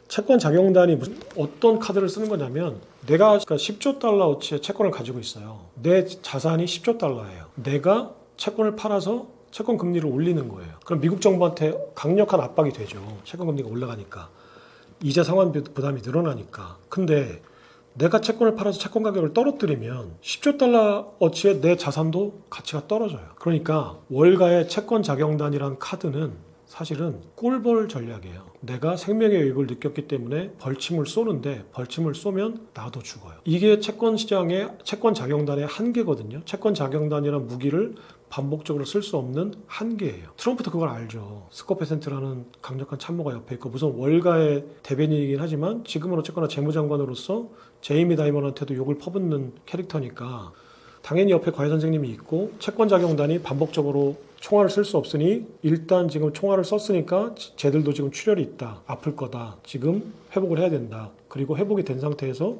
S1: 채권 작용단이 어떤 카드를 쓰는 거냐면 내가 10조 달러어치의 채권을 가지고 있어요. 내 자산이 10조 달러예요. 내가 채권을 팔아서 채권 금리를 올리는 거예요. 그럼 미국 정부한테 강력한 압박이 되죠. 채권 금리가 올라가니까. 이자 상환 부담이 늘어나니까. 근데 내가 채권을 팔아서 채권 가격을 떨어뜨리면 10조 달러어치의 내 자산도 가치가 떨어져요. 그러니까 월가의 채권 작용단이란 카드는 사실은 꿀벌 전략이에요. 내가 생명의 유익을 느꼈기 때문에 벌침을 쏘는데 벌침을 쏘면 나도 죽어요. 이게 채권 시장의 채권 작용단의 한계거든요. 채권 작용단이란 무기를 반복적으로 쓸 수 없는 한계예요. 트럼프도 그걸 알죠. 스코페센트라는 강력한 참모가 옆에 있고 무슨 월가의 대변인이긴 하지만 지금은 어쨌거나 재무장관으로서 제이미 다이먼한테도 욕을 퍼붓는 캐릭터니까 당연히 옆에 과외 선생님이 있고 채권 작용단이 반복적으로 총알을 쓸 수 없으니 일단 지금 총알을 썼으니까 쟤들도 지금 출혈이 있다. 아플 거다. 지금 회복을 해야 된다. 그리고 회복이 된 상태에서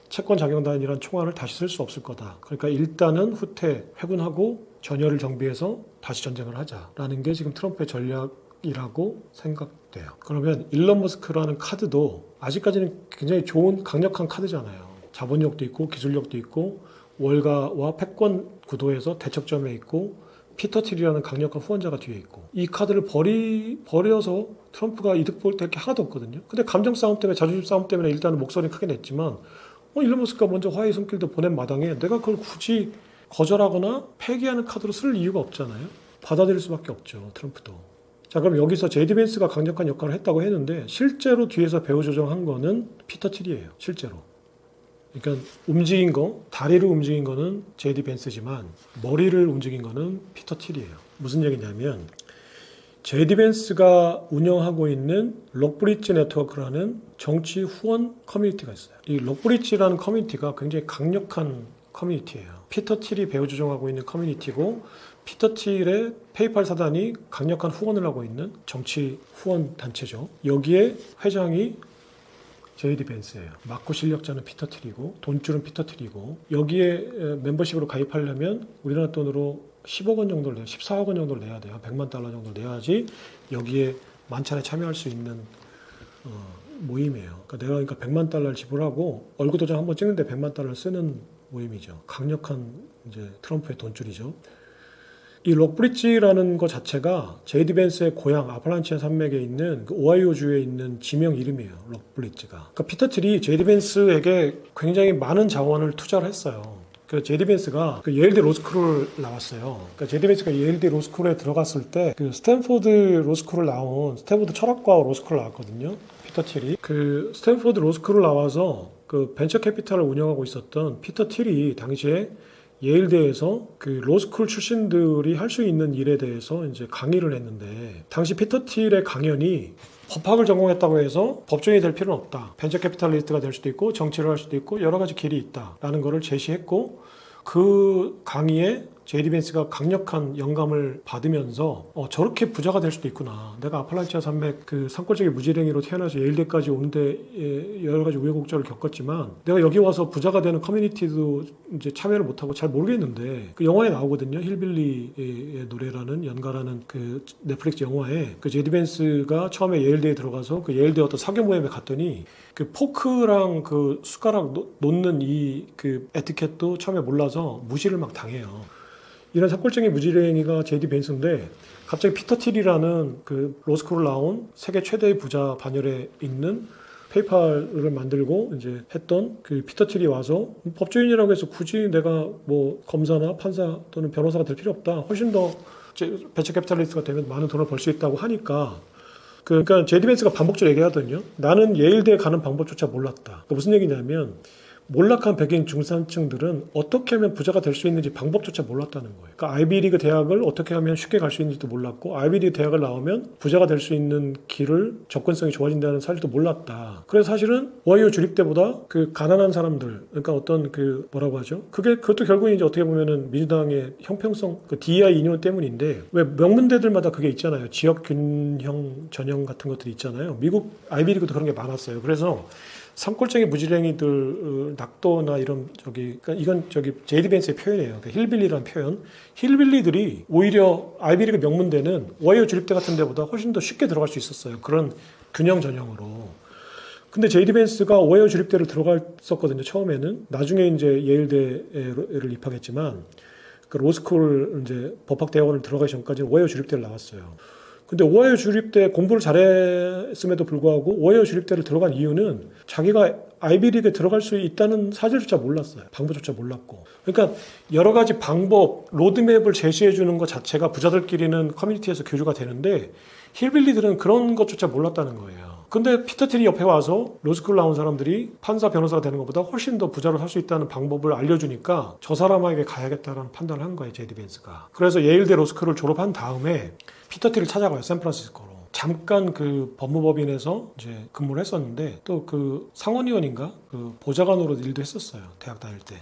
S1: 채권 장용단이란 총알을 다시 쓸 수 없을 거다. 그러니까 일단은 후퇴 회군하고 전열을 정비해서 다시 전쟁을 하자라는 게 지금 트럼프의 전략이라고 생각돼요. 그러면 일론 머스크라는 카드도 아직까지는 굉장히 좋은 강력한 카드잖아요. 자본력도 있고 기술력도 있고 월가와 패권 구도에서 대척점에 있고 피터 틸이라는 강력한 후원자가 뒤에 있고 이 카드를 버려서 트럼프가 이득 볼 게 하나도 없거든요. 근데 감정 싸움 때문에 자존심 싸움 때문에 일단은 목소리는 크게 냈지만 일론 머스크가 먼저 화해의 손길도 보낸 마당에 내가 그걸 굳이 거절하거나 폐기하는 카드로 쓸 이유가 없잖아요. 받아들일 수밖에 없죠. 트럼프도. 자, 그럼 여기서 제디 벤스가 강력한 역할을 했다고 했는데 실제로 뒤에서 배후 조정한 거는 피터 틸이에요. 실제로. 그러니까 움직인 거, 다리를 움직인 거는 제디 벤스지만 머리를 움직인 거는 피터 틸이에요. 무슨 얘기냐면 제디 벤스가 운영하고 있는 록브리지 네트워크라는 정치 후원 커뮤니티가 있어요. 이 록브리지라는 커뮤니티가 굉장히 강력한 커뮤니티예요. 피터 틸이 배후 조정하고 있는 커뮤니티고 피터 틸의 페이팔 사단이 강력한 후원을 하고 있는 정치 후원 단체죠. 여기에 회장이 제이디 벤스예요. 막고 실력자는 피터 틸이고 돈줄은 피터 틸이고 여기에 멤버십으로 가입하려면 우리나라 돈으로 10억 원 정도를 14억 원 정도를 내야 돼요. 100만 달러 정도를 내야지 여기에 만찬에 참여할 수 있는 모임이에요. 그러니까 100만 달러를 지불하고 얼굴 도장 한번 찍는데 100만 달러를 쓰는 모임이죠. 강력한 이제 트럼프의 돈줄이죠. 이 록브리지라는 것 자체가 제이디 벤스의 고향 아팔란치아 산맥에 있는 그 오하이오주에 있는 지명 이름이에요. 록브리지가. 그러니까 피터 틸이 제이디 벤스에게 굉장히 많은 자원을 투자를 했어요. 그 제이디 벤스가 그 예일대 로스쿨을 나왔어요. 그러니까 제이디 벤스가 예일대 로스쿨에 들어갔을 때 그 스탠포드 로스쿨을 나온 스탠포드 철학과 로스쿨을 나왔거든요. 피터 틸이 그 스탠포드 로스쿨을 나와서 그 벤처 캐피탈을 운영하고 있었던 피터 틸이 당시에 예일대에서 그 로스쿨 출신들이 할 수 있는 일에 대해서 이제 강의를 했는데 당시 피터 틸의 강연이 법학을 전공했다고 해서 법조인이 될 필요는 없다. 벤처 캐피탈리스트가 될 수도 있고 정치를 할 수도 있고 여러 가지 길이 있다라는 것을 제시했고 그 강의에 제이디 벤스가 강력한 영감을 받으면서 저렇게 부자가 될 수도 있구나. 내가 아팔란치아 산맥 그 산골짜기 무지랭이로 태어나서 예일대까지 오는데 여러 가지 우여곡절을 겪었지만 내가 여기 와서 부자가 되는 커뮤니티도 이제 참여를 못하고 잘 모르겠는데 그 영화에 나오거든요. 힐빌리의 노래라는 연가라는 그 넷플릭스 영화에 그 제이디 벤스가 처음에 예일대에 들어가서 그 예일대 어떤 사교 모임에 갔더니 그 포크랑 그 숟가락 놓는 이 그 에티켓도 처음에 몰라서 무시를 막 당해요. 이런 산골짜기 무지랭이가 제이디 벤스인데 갑자기 피터 틸이라는 그 로스쿨을 나온 세계 최대의 부자 반열에 있는 페이팔을 만들고 이제 했던 그 피터 틸이 와서 법조인이라고 해서 굳이 내가 뭐 검사나 판사 또는 변호사가 될 필요 없다. 훨씬 더 벤처 캐피탈리스트가 되면 많은 돈을 벌 수 있다고 하니까 그러니까 제이디 벤스가 반복적으로 얘기하거든요. 나는 예일대에 가는 방법조차 몰랐다. 그러니까 무슨 얘기냐면 몰락한 백인 중산층들은 어떻게 하면 부자가 될 수 있는지 방법조차 몰랐다는 거예요. 그러니까 아이비리그 대학을 어떻게 하면 쉽게 갈 수 있는지도 몰랐고 아이비리그 대학을 나오면 부자가 될 수 있는 길을 접근성이 좋아진다는 사실도 몰랐다. 그래서 사실은 오하이오 주립대보다 그 가난한 사람들, 그러니까 어떤 그 뭐라고 하죠? 그것도 결국은 이제 어떻게 보면은 민주당의 형평성, 그 DEI 인용 때문인데 왜 명문대들마다 그게 있잖아요. 지역 균형 전형 같은 것들이 있잖아요. 미국 아이비리그도 그런 게 많았어요. 그래서 산골짜기 무지랭이들 낙도나 이런 그러니까 이건 제이디 벤스의 표현이에요. 그러니까 힐빌리라는 표현. 힐빌리들이 오히려 아이비리그 명문대는 오하이오 주립대 같은 데보다 훨씬 더 쉽게 들어갈 수 있었어요. 그런 균형 전형으로. 근데 제이디 벤스가 오하이오 주립대를 들어갔었거든요. 처음에는. 나중에 이제 예일대를 입학했지만 그 로스쿨 이제 법학대학원을 들어가기 전까지는 오하이오 주립대를 나왔어요. 근데 오하이오 주립대 공부를 잘했음에도 불구하고 오하이오 주립대를 들어간 이유는 자기가 아이비리그에 들어갈 수 있다는 사실조차 몰랐어요. 방법조차 몰랐고. 그러니까 여러 가지 방법, 로드맵을 제시해 주는 것 자체가 부자들끼리는 커뮤니티에서 교류가 되는데 힐빌리들은 그런 것조차 몰랐다는 거예요. 근데 피터 틸이 옆에 와서 로스쿨 나온 사람들이 판사, 변호사가 되는 것보다 훨씬 더 부자로 살 수 있다는 방법을 알려주니까 저 사람에게 가야겠다라는 판단을 한 거예요. 제이디 벤스가. 그래서 예일대 로스쿨을 졸업한 다음에 피터 틸을 찾아가요. 샌프란시스코로. 잠깐 그 법무법인에서 이제 근무를 했었는데 또 그 상원의원인가 그 보좌관으로 일도 했었어요. 대학 다닐 때.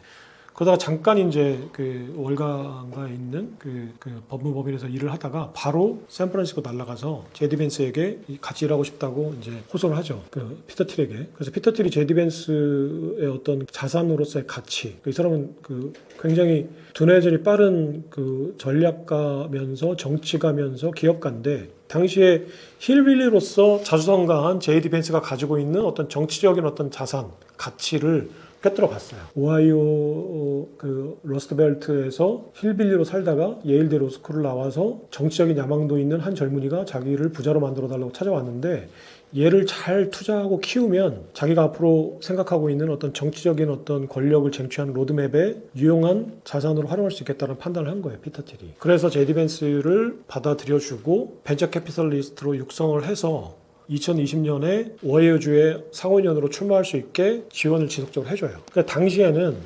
S1: 그러다가 잠깐 이제 그 월가에 있는 그 법무법인에서 일을 하다가 바로 샌프란시스코 날아가서 제디 벤스에게 같이 일하고 싶다고 이제 호소를 하죠. 그 피터 틸에게. 그래서 피터 틸이 제디 벤스의 어떤 자산으로서의 가치. 이 사람은 그 굉장히 두뇌전이 빠른 그 전략가면서 정치가면서 기업가인데 당시에 힐빌리로서 자수성가한 제이디 벤스가 가지고 있는 어떤 정치적인 어떤 자산, 가치를 꿰뚫어 갔어요. 오하이오 그 러스트벨트에서 힐빌리로 살다가 예일대 로스쿨을 나와서 정치적인 야망도 있는 한 젊은이가 자기를 부자로 만들어 달라고 찾아왔는데 얘를 잘 투자하고 키우면 자기가 앞으로 생각하고 있는 어떤 정치적인 어떤 권력을 쟁취하는 로드맵에 유용한 자산으로 활용할 수 있겠다는 판단을 한 거예요, 피터 틸이. 그래서 제디 벤스를 받아들여주고 벤처 캐피털리스트로 육성을 해서 2020년에 오하이오주의 상원의원으로 출마할 수 있게 지원을 지속적으로 해줘요. 그러니까 당시에는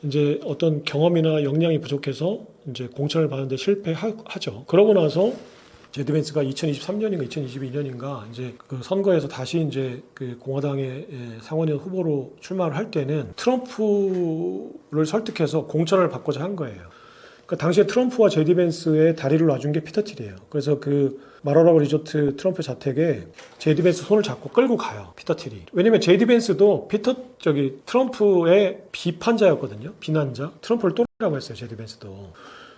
S1: 이제 어떤 경험이나 역량이 부족해서 이제 공천을 받는데 실패하죠. 그러고 나서 제디 벤스가 2023년인가 2022년인가 이제 그 선거에서 다시 이제 그 공화당의 상원의원 후보로 출마를 할 때는 트럼프를 설득해서 공천을 받고자 한 거예요. 그 당시에 트럼프와 제디 벤스의 다리를 놔준 게 피터 틸이에요. 그래서 그 마라라고 리조트 트럼프 자택에 제디 벤스 손을 잡고 끌고 가요. 피터 틸이. 왜냐면 제디 벤스도 트럼프의 비판자였거든요. 비난자. 트럼프를 또라이라고 했어요. 제디 벤스도.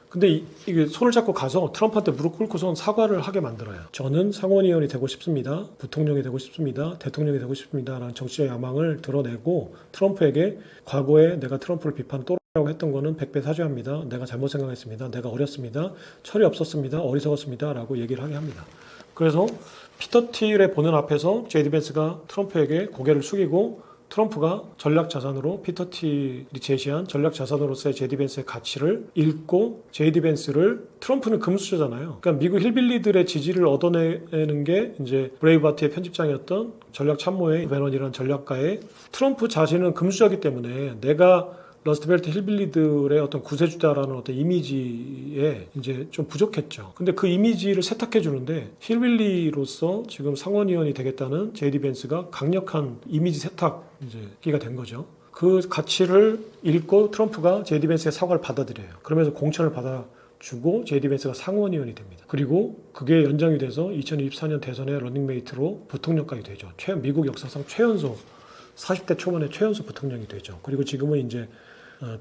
S1: 근데 이게 손을 잡고 가서 트럼프한테 무릎 꿇고선 사과를 하게 만들어요. 저는 상원의원이 되고 싶습니다. 부통령이 되고 싶습니다. 대통령이 되고 싶습니다. 라는 정치적 야망을 드러내고 트럼프에게 과거에 내가 트럼프를 비판 또라이라고 했던 거는 100배 사죄합니다. 내가 잘못 생각했습니다. 내가 어렸습니다. 철이 없었습니다. 어리석었습니다. 라고 얘기를 하게 합니다. 그래서 피터 틸의 보는 앞에서 제디 벤스가 트럼프에게 고개를 숙이고 트럼프가 전략자산으로 피터 틸이 제시한 전략자산으로서의 제디 벤스의 가치를 읽고 제디 벤스를 트럼프는 금수저잖아요. 그러니까 미국 힐빌리들의 지지를 얻어내는 게 이제 브레이브하트의 편집장이었던 전략참모의 베넌이라는 전략가의 트럼프 자신은 금수저이기 때문에 내가 러스트벨트 힐빌리들의 어떤 구세주다라는 어떤 이미지에 이제 좀 부족했죠. 근데 그 이미지를 세탁해 주는데 힐빌리로서 지금 상원의원이 되겠다는 제디 벤스가 강력한 이미지 세탁기가 된 거죠. 그 가치를 읽고 트럼프가 제디 벤스의 사과를 받아들여요. 그러면서 공천을 받아주고 제디 벤스가 상원의원이 됩니다. 그리고 그게 연장이 돼서 2024년 대선의 러닝메이트로 부통령까지 되죠. 미국 역사상 최연소 40대 초반에 최연소 부통령이 되죠. 그리고 지금은 이제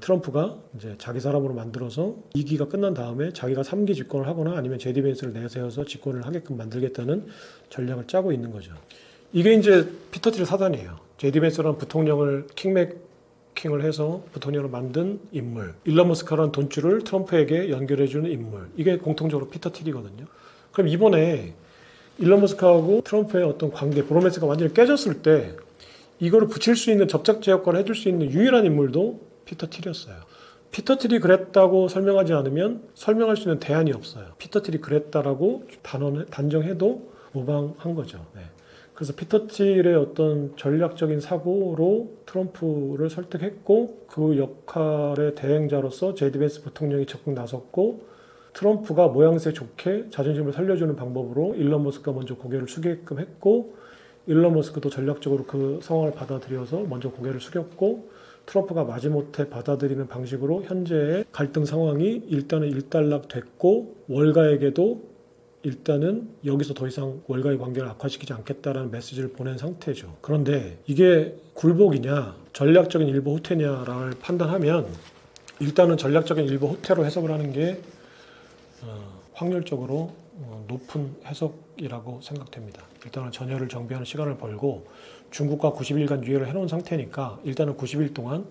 S1: 트럼프가 이제 자기 사람으로 만들어서 2기가 끝난 다음에 자기가 3기 집권을 하거나 아니면 제디 벤스를 내세워서 집권을 하게끔 만들겠다는 전략을 짜고 있는 거죠. 이게 이제 피터 틸의 사단이에요. 제디 벤스라는 부통령을 킹을 해서 부통령을 만든 인물, 일론 머스크라는 돈줄을 트럼프에게 연결해주는 인물, 이게 공통적으로 피터 틸이거든요. 그럼 이번에 일론 머스크하고 트럼프의 어떤 관계, 브로맨스가 완전히 깨졌을 때 이거를 붙일 수 있는 접착제 역할을 해줄 수 있는 유일한 인물도 피터 틸이었어요. 피터 틸이 그랬다고 설명하지 않으면 설명할 수 있는 대안이 없어요. 피터 틸이 그랬다라고 단정해도 무방한 거죠. 네. 그래서 피터 틸의 어떤 전략적인 사고로 트럼프를 설득했고 그 역할의 대행자로서 제디 벤스 부통령이 적극 나섰고 트럼프가 모양새 좋게 자존심을 살려주는 방법으로 일론 머스크가 먼저 고개를 숙이게끔 했고 일론 머스크도 전략적으로 그 상황을 받아들여서 먼저 고개를 숙였고 트럼프가 마지못해 받아들이는 방식으로 현재의 갈등 상황이 일단은 일단락됐고 월가에게도 일단은 여기서 더 이상 월가의 관계를 악화시키지 않겠다라는 메시지를 보낸 상태죠. 그런데 이게 굴복이냐 전략적인 일보 후퇴냐를 판단하면 일단은 전략적인 일보 후퇴로 해석을 하는 게 확률적으로 높은 해석이라고 생각됩니다. 일단은 전열을 정비하는 시간을 벌고 중국과 90일간 유예를 해놓은 상태니까 일단은 90일 동안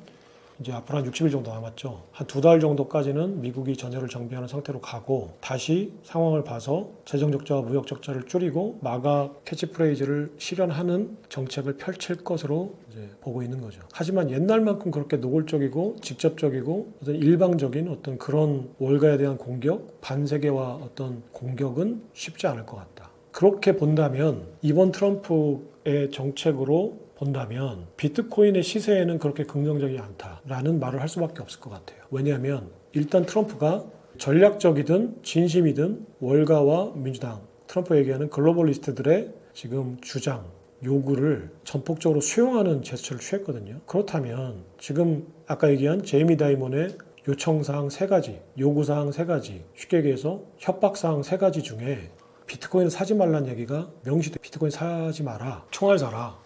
S1: 이제 앞으로 한 60일 정도 남았죠. 한 2달 정도까지는 미국이 전열을 정비하는 상태로 가고 다시 상황을 봐서 재정 적자와 무역 적자를 줄이고 마가 캐치프레이즈를 실현하는 정책을 펼칠 것으로 이제 보고 있는 거죠. 하지만 옛날만큼 그렇게 노골적이고 직접적이고 어떤 일방적인 어떤 그런 월가에 대한 공격, 반세계화 어떤 공격은 쉽지 않을 것 같다. 그렇게 본다면 이번 트럼프의 정책으로 본다면 비트코인의 시세에는 그렇게 긍정적이지 않다라는 말을 할 수밖에 없을 것 같아요. 왜냐하면 일단 트럼프가 전략적이든 진심이든 월가와 민주당, 트럼프 얘기하는 글로벌리스트들의 지금 주장, 요구를 전폭적으로 수용하는 제스처를 취했거든요. 그렇다면 지금 아까 얘기한 제이미 다이먼의 요청사항 3가지, 요구사항 3가지, 쉽게 얘기해서 협박사항 3가지 중에 비트코인을 사지 말라는 얘기가 명시돼. 비트코인 사지 마라, 총알 사라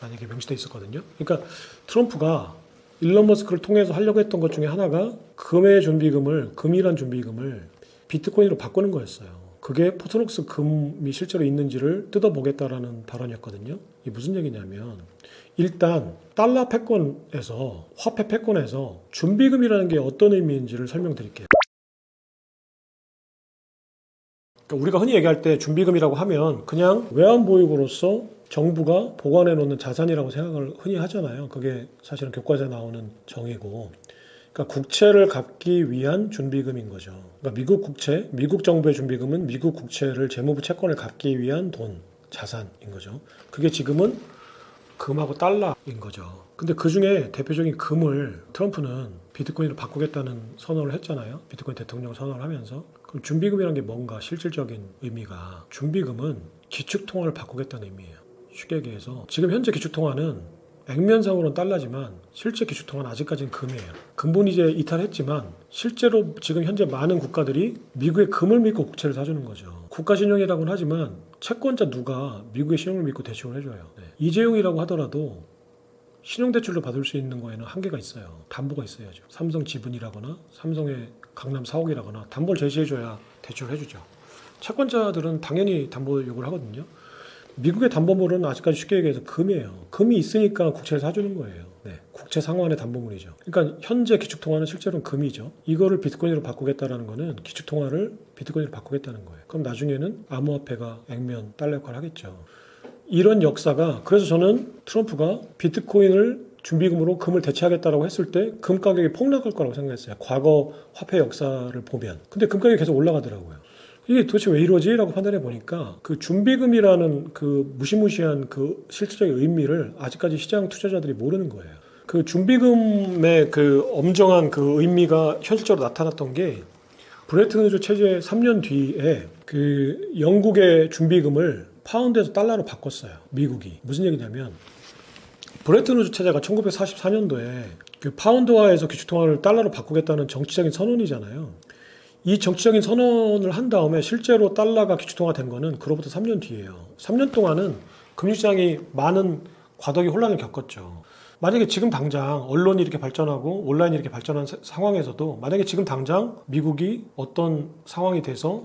S1: 라는 얘기 명시돼 있었거든요. 그러니까 트럼프가 일론 머스크를 통해서 하려고 했던 것 중에 하나가 금의 준비금을, 금이란 준비금을 비트코인으로 바꾸는 거였어요. 그게 포트록스 금이 실제로 있는지를 뜯어보겠다라는 발언이었거든요. 이게 무슨 얘기냐면 일단 달러 패권에서, 화폐 패권에서 준비금이라는 게 어떤 의미인지를 설명드릴게요. 그러니까 우리가 흔히 얘기할 때 준비금이라고 하면 그냥 외환보유고로서 정부가 보관해 놓는 자산이라고 생각을 흔히 하잖아요. 그게 사실은 교과서에 나오는 정의고, 그러니까 국채를 갚기 위한 준비금인 거죠. 그러니까 미국 국채, 미국 정부의 준비금은 미국 국채를 재무부 채권을 갚기 위한 돈, 자산인 거죠. 그게 지금은 금하고 달러인 거죠. 근데 그 중에 대표적인 금을 트럼프는 비트코인으로 바꾸겠다는 선언을 했잖아요. 비트코인 대통령 선언을 하면서. 그럼 준비금이라는 게 뭔가 실질적인 의미가, 준비금은 기축통화를 바꾸겠다는 의미예요. 쉽게 얘기해서 지금 현재 기축통화는 액면상으로는 달러지만 실제 기축통화는 아직까지는 금이에요. 금본 이제 이탈했지만 실제로 지금 현재 많은 국가들이 미국의 금을 믿고 국채를 사주는 거죠. 국가신용이라고는 하지만 채권자 누가 미국의 신용을 믿고 대출을 해줘요. 이재용이라고 하더라도 신용대출로 받을 수 있는 거에는 한계가 있어요. 담보가 있어야죠. 삼성지분이라거나 삼성의 강남 사옥이라거나 담보를 제시해줘야 대출을 해주죠. 채권자들은 당연히 담보 요구를 하거든요. 미국의 담보물은 아직까지 쉽게 얘기해서 금이에요. 금이 있으니까 국채를 사주는 거예요. 국채 상환의 담보물이죠. 그러니까 현재 기축통화는 실제로는 금이죠. 이거를 비트코인으로 바꾸겠다라는 거는 기축통화를 비트코인으로 바꾸겠다는 거예요. 그럼 나중에는 암호화폐가 액면 달러 역할을 하겠죠. 이런 역사가, 그래서 저는 트럼프가 비트코인을 준비금으로 금을 대체하겠다라고 했을 때 금 가격이 폭락할 거라고 생각했어요. 과거 화폐 역사를 보면. 근데 금 가격이 계속 올라가더라고요. 이게 도대체 왜 이러지? 라고 판단해 보니까 그 준비금이라는 그 무시무시한 그 실질적인 의미를 아직까지 시장 투자자들이 모르는 거예요. 그 준비금의 그 엄정한 그 의미가 현실적으로 나타났던 게 브레튼 우드 체제 3년 뒤에 그 영국의 준비금을 파운드에서 달러로 바꿨어요. 미국이. 무슨 얘기냐면 브레튼 우드 체제가 1944년도에 그 파운드화에서 기축통화를 달러로 바꾸겠다는 정치적인 선언이잖아요. 이 정치적인 선언을 한 다음에 실제로 달러가 기축통화 된 거는 그로부터 3년 뒤예요. 3년 동안은 금융시장이 많은 과도기 혼란을 겪었죠. 만약에 지금 당장 언론이 이렇게 발전하고 온라인이 이렇게 발전한 상황에서도 만약에 지금 당장 미국이 어떤 상황이 돼서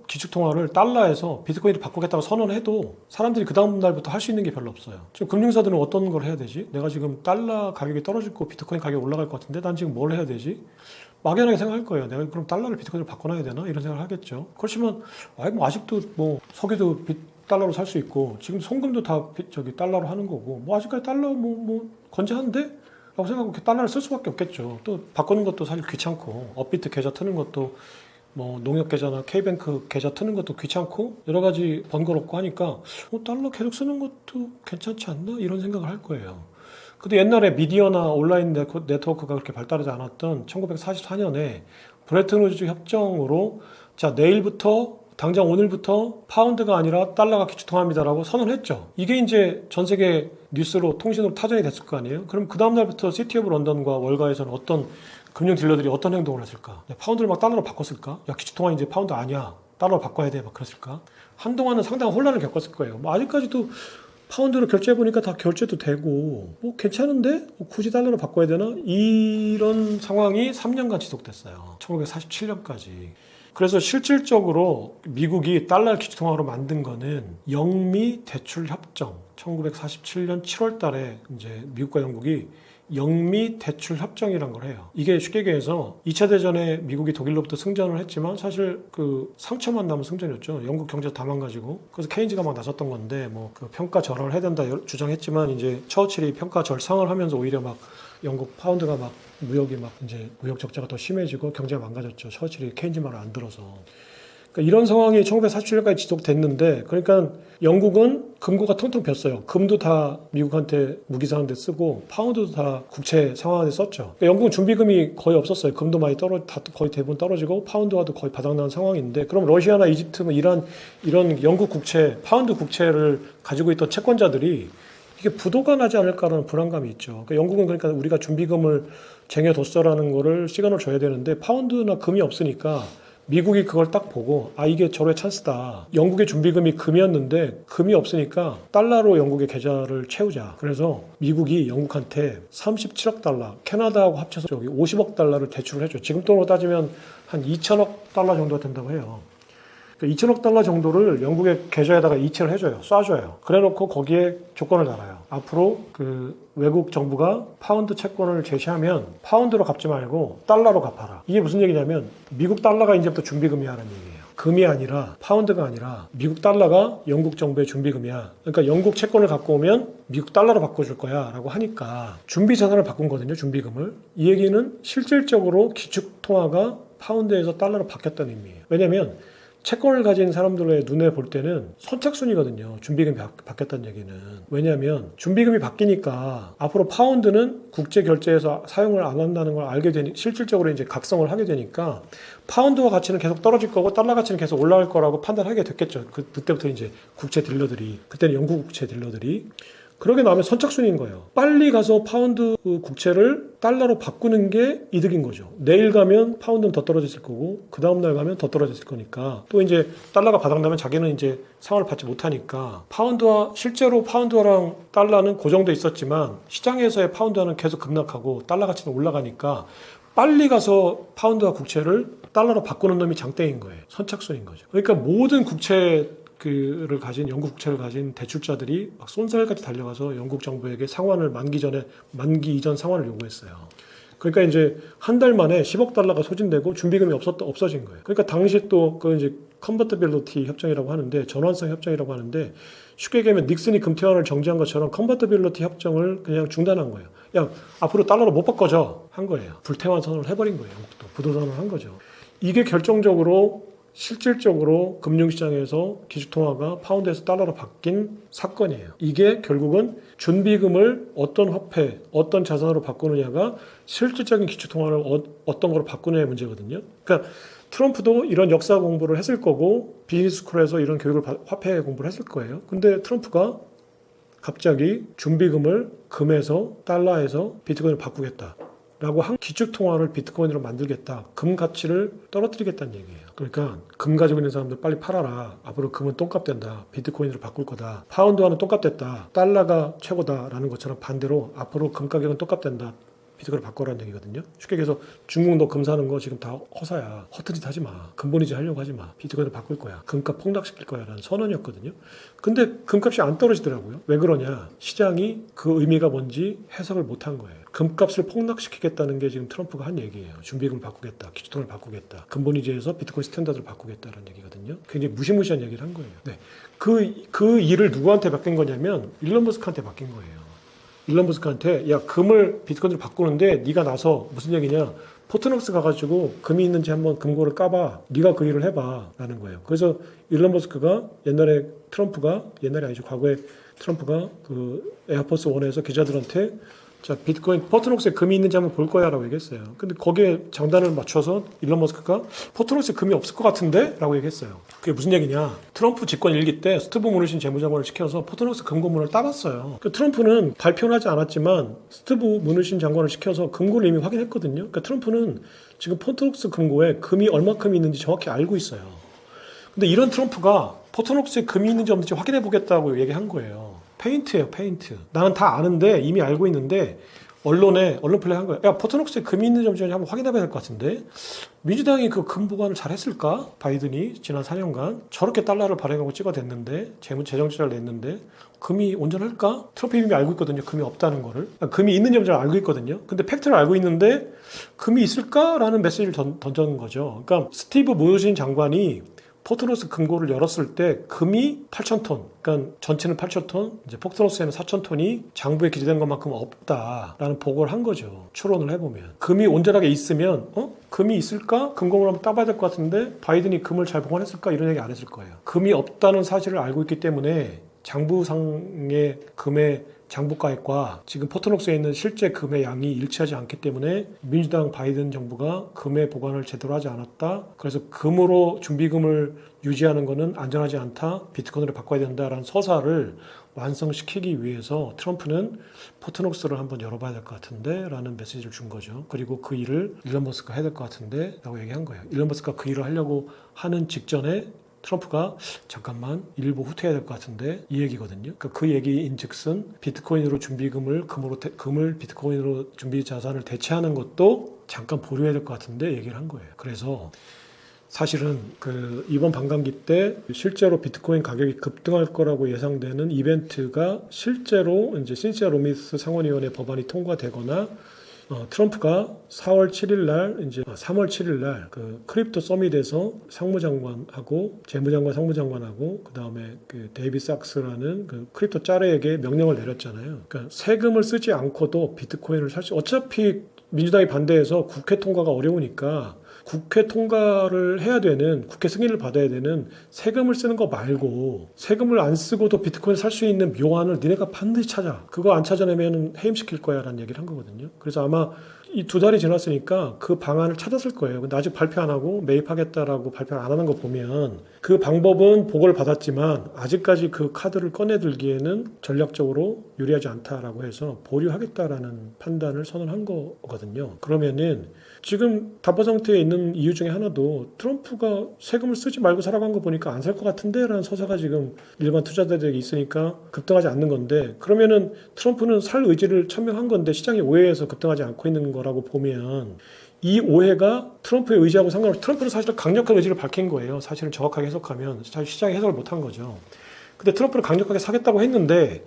S1: 기축통화를 달러에서 비트코인을 바꾸겠다고 선언해도 사람들이 그 다음 날부터 할 수 있는 게 별로 없어요. 지금 금융사들은 어떤 걸 해야 되지? 내가 지금 달러 가격이 떨어질 거 비트코인 가격이 올라갈 것 같은데 난 지금 뭘 해야 되지? 막연하게 생각할 거예요. 내가 그럼 달러를 비트코인으로 바꿔놔야 되나? 이런 생각을 하겠죠. 그렇지만 아직도 뭐 석유도 달러로 살 수 있고 지금 송금도 다 달러로 하는 거고 뭐 아직까지 달러 뭐 건재한데? 라고 생각하고 달러를 쓸 수밖에 없겠죠. 또 바꾸는 것도 사실 귀찮고 업비트 계좌 트는 것도 뭐 농협 계좌나 K뱅크 계좌 트는 것도 귀찮고 여러 가지 번거롭고 하니까 달러 계속 쓰는 것도 괜찮지 않나? 이런 생각을 할 거예요. 근데 옛날에 미디어나 온라인 네트워크가 그렇게 발달하지 않았던 1944년에 브레튼 우드 협정으로 자 내일부터 당장 오늘부터 파운드가 아니라 달러가 기축통화입니다라고 선언했죠. 이게 이제 전 세계 뉴스로 통신으로 타전이 됐을 거 아니에요. 그럼 그 다음 날부터 시티 오브 런던과 월가에서는 어떤 금융 딜러들이 어떤 행동을 했을까? 파운드를 막 달러로 바꿨을까? 야 기축통화 이제 파운드 아니야. 달러로 바꿔야 돼. 막 그랬을까? 한동안은 상당한 혼란을 겪었을 거예요. 뭐 아직까지도 파운드로 결제해보니까 다 결제도 되고 뭐 괜찮은데 굳이 달러로 바꿔야 되나? 이런 상황이 3년간 지속됐어요. 1947년까지. 그래서 실질적으로 미국이 달러 기축통화로 만든 거는 영미 대출 협정 1947년 7월 달에 이제 미국과 영국이 영미 대출 협정이란 걸 해요. 이게 쉽게 얘기해서 2차 대전에 미국이 독일로부터 승전을 했지만 사실 그 상처만 남은 승전이었죠. 영국 경제 다 망가지고. 그래서 케인즈가 막 나섰던 건데 뭐 그 평가 절하를 해야 된다 주장했지만 이제 처칠이 평가 절상을 하면서 오히려 막 영국 파운드가 막 무역이 막 이제 무역 적자가 더 심해지고 경제가 망가졌죠. 처칠이 케인즈 말을 안 들어서. 그러니까 이런 상황이 1947년까지 지속됐는데, 그러니까 영국은 금고가 텅텅 비었어요. 금도 다 미국한테 무기 사는데 쓰고 파운드도 다 국채 상환에 썼죠. 그러니까 영국은 준비금이 거의 없었어요. 금도 많이 거의 대부분 떨어지고 파운드와도 거의 바닥난 상황인데, 그럼 러시아나 이집트, 뭐 이런 영국 국채, 파운드 국채를 가지고 있던 채권자들이 이게 부도가 나지 않을까라는 불안감이 있죠. 그러니까 영국은 그러니까 우리가 준비금을 쟁여뒀어라는 거를 시그널을 줘야 되는데, 파운드나 금이 없으니까 미국이 그걸 딱 보고, 아, 이게 절호의 찬스다. 영국의 준비금이 금이었는데 금이 없으니까 달러로 영국의 계좌를 채우자. 그래서 미국이 영국한테 37억 달러, 캐나다하고 합쳐서 저기 50억 달러를 대출을 해줘요. 지금 돈으로 따지면 한 2천억 달러 정도가 된다고 해요. 2천억 달러 정도를 영국의 계좌에다가 이체를 해줘요. 쏴줘요. 그래놓고 거기에 조건을 달아요. 앞으로 그 외국 정부가 파운드 채권을 제시하면 파운드로 갚지 말고 달러로 갚아라. 이게 무슨 얘기냐면 미국 달러가 이제부터 준비금이야라는 얘기예요. 금이 아니라 파운드가 아니라 미국 달러가 영국 정부의 준비금이야. 그러니까 영국 채권을 갖고 오면 미국 달러로 바꿔줄 거야 라고 하니까 준비 자산을 바꾼 거거든요. 준비금을. 이 얘기는 실질적으로 기축통화가 파운드에서 달러로 바뀌었다는 의미예요. 왜냐면 채권을 가진 사람들의 눈에 볼 때는 선착순이거든요. 준비금이 바뀌었다는 얘기는. 왜냐하면 준비금이 바뀌니까 앞으로 파운드는 국제 결제에서 사용을 안 한다는 걸 알게 되니, 실질적으로 이제 각성을 하게 되니까 파운드와 가치는 계속 떨어질 거고 달러 가치는 계속 올라갈 거라고 판단하게 됐겠죠. 그때부터 이제 국채 딜러들이, 그때는 영국 국채 딜러들이. 그러게 나면 선착순인 거예요. 빨리 가서 파운드 국채를 달러로 바꾸는 게 이득인 거죠. 내일 가면 파운드는 더 떨어졌을 거고, 그 다음날 가면 더 떨어졌을 거니까, 또 이제 달러가 바닥나면 자기는 이제 상환을 받지 못하니까, 실제로 파운드랑 달러는 고정돼 있었지만 시장에서의 파운드는 계속 급락하고 달러 가치는 올라가니까 빨리 가서 파운드와 국채를 달러로 바꾸는 놈이 장땡인 거예요. 선착순인 거죠. 그러니까 모든 영국 국채를 가진 대출자들이 막 쏜살같이 달려가서 영국 정부에게 상환을 만기 이전 상환을 요구했어요. 그러니까 이제 한 달 만에 10억 달러가 소진되고 준비금이 없어진 거예요. 그러니까 당시 또 그 이제 컨버터빌리티 협정이라고 하는데, 전환성 협정이라고 하는데, 쉽게 얘기하면 닉슨이 금태환을 정지한 것처럼 컨버터빌리티 협정을 그냥 중단한 거예요. 야, 앞으로 달러로 못 바꿔줘 한 거예요. 불태환 선언을 해버린 거예요. 영국도 부도선언을 한 거죠. 이게 결정적으로 실질적으로 금융시장에서 기축통화가 파운드에서 달러로 바뀐 사건이에요. 이게 결국은 준비금을 어떤 화폐, 어떤 자산으로 바꾸느냐가 실질적인 기축통화를 어떤 거로 바꾸느냐의 문제거든요. 그러니까 트럼프도 이런 역사 공부를 했을 거고 비즈니스 스쿨에서 이런 화폐 공부를 했을 거예요. 근데 트럼프가 갑자기 준비금을 금에서 달러에서 비트코인을 바꾸겠다 라고 한 기축통화를 비트코인으로 만들겠다. 금 가치를 떨어뜨리겠다는 얘기예요. 그러니까 금 가지고 있는 사람들 빨리 팔아라. 앞으로 금은 똥값 된다. 비트코인으로 바꿀 거다. 파운드와는 똥값 됐다. 달러가 최고다라는 것처럼 반대로 앞으로 금 가격은 똥값 된다. 비트코인을 바꿔라는 얘기거든요. 쉽게 얘기해서 중국 너 금 사는 거 지금 다 허사야. 허트짓 하지 마. 금본위지 하려고 하지 마. 비트코인을 바꿀 거야. 금값 폭락시킬 거야 라는 선언이었거든요. 근데 금값이 안 떨어지더라고요. 왜 그러냐. 시장이 그 의미가 뭔지 해석을 못한 거예요. 금값을 폭락시키겠다는 게 지금 트럼프가 한 얘기예요. 준비금을 바꾸겠다. 기축통화를 바꾸겠다. 금본위제에서 비트코인 스탠다드를 바꾸겠다는 얘기거든요. 굉장히 무시무시한 얘기를 한 거예요. 네. 그 일을 누구한테 맡긴 거냐면 일론 머스크한테 맡긴 거예요. 일론 머스크한테 야 금을 비트코인으로 바꾸는데 네가 나서 무슨 얘기냐, 포트녹스 가가지고 금이 있는지 한번 금고를 까봐, 네가 그 일을 해봐 라는 거예요. 그래서 일론 머스크가 옛날에 아니죠, 과거에 트럼프가 그 에어포스 원에서 기자들한테 자 비트코인 포트녹스에 금이 있는지 한번 볼 거야 라고 얘기했어요. 근데 거기에 장단을 맞춰서 일론 머스크가 포트녹스에 금이 없을 것 같은데? 라고 얘기했어요. 그게 무슨 얘기냐, 트럼프 집권 1기 때 스티브 무누신 재무장관을 시켜서 포트녹스 금고문을 따봤어요. 그러니까 트럼프는 발표는 하지 않았지만 스티브 무누신 장관을 시켜서 금고를 이미 확인했거든요. 그러니까 트럼프는 지금 포트녹스 금고에 금이 얼마큼이 있는지 정확히 알고 있어요. 근데 이런 트럼프가 포트녹스에 금이 있는지 없는지 확인해 보겠다고 얘기한 거예요. 페인트예요, 페인트. 나는 다 아는데, 이미 알고 있는데 언론 플레이 한 거야. 야, 포트녹스에 금이 있는지 없는지 한번 확인해 봐야 될 것 같은데. 민주당이 그 금 보관을 잘 했을까? 바이든이 지난 4년간 저렇게 달러를 발행하고 찍어댔는데, 재정지자를 냈는데 금이 온전할까? 트럼프 이미 알고 있거든요. 금이 없다는 거를. 금이 있는지 없는지 알고 있거든요. 근데 팩트를 알고 있는데 금이 있을까라는 메시지를 던져는 거죠. 그러니까 스티브 무누신 장관이 포트노스 금고를 열었을 때 금이 8,000톤, 그러니까 전체는 8,000톤, 이제 포트노스에는 4,000톤이 장부에 기재된 것만큼 없다라는 보고를 한 거죠. 추론을 해보면. 금이 온전하게 있으면 금이 있을까? 금고를 한번 따봐야 될 것 같은데 바이든이 금을 잘 보관했을까? 이런 얘기 안 했을 거예요. 금이 없다는 사실을 알고 있기 때문에 장부상의 금의 장부가액과 지금 포트녹스에 있는 실제 금의 양이 일치하지 않기 때문에 민주당 바이든 정부가 금의 보관을 제대로 하지 않았다. 그래서 금으로 준비금을 유지하는 것은 안전하지 않다. 비트코인으로 바꿔야 된다라는 서사를 완성시키기 위해서 트럼프는 포트녹스를 한번 열어봐야 될 것 같은데 라는 메시지를 준 거죠. 그리고 그 일을 일론 머스크가 해야 될 것 같은데 라고 얘기한 거예요. 일론 머스크가 그 일을 하려고 하는 직전에 트럼프가 잠깐만 일부 후퇴해야 될 것 같은데 이 얘기거든요. 그러니까 그 얘기인 즉슨 비트코인으로 준비금을 금을 비트코인으로 준비 자산을 대체하는 것도 잠깐 보류해야 될 것 같은데 얘기를 한 거예요. 그래서 사실은 이번 반감기 때 실제로 비트코인 가격이 급등할 거라고 예상되는 이벤트가 실제로 이제 신시아 로미스 상원의원의 법안이 통과되거나 트럼프가 4월 7일 날, 이제 3월 7일 날 그 크립토 서밋에서 상무장관하고 재무장관, 상무장관하고 그 다음에 그 데이비 sak스라는 그 크립토 짜레에게 명령을 내렸잖아요. 그러니까 세금을 쓰지 않고도 비트코인을 살 수, 어차피 민주당이 반대해서 국회 통과가 어려우니까 국회 통과를 해야 되는, 국회 승인을 받아야 되는 세금을 쓰는 거 말고 세금을 안 쓰고도 비트코인을 살 수 있는 묘안을 니네가 반드시 찾아. 그거 안 찾아내면 해임시킬 거야 라는 얘기를 한 거거든요. 그래서 아마 이 2달이 지났으니까 그 방안을 찾았을 거예요. 근데 아직 발표 안 하고 매입하겠다라고 발표를 안 하는 거 보면 그 방법은 보고를 받았지만 아직까지 그 카드를 꺼내들기에는 전략적으로 유리하지 않다라고 해서 보류하겠다라는 판단을 선언한 거거든요. 그러면은 지금 답보 상태에 있는 이유 중에 하나도 트럼프가 세금을 쓰지 말고 살아간 거 보니까 안 살 것 같은데 라는 서사가 지금 일반 투자자들에게 있으니까 급등하지 않는 건데, 그러면은 트럼프는 살 의지를 천명한 건데 시장이 오해해서 급등하지 않고 있는 거라고 보면 이 오해가 트럼프의 의지하고 상관없이 트럼프는 사실 강력한 의지를 밝힌 거예요. 사실은 정확하게 해석하면 사실 시장이 해석을 못한 거죠. 근데 트럼프는 강력하게 사겠다고 했는데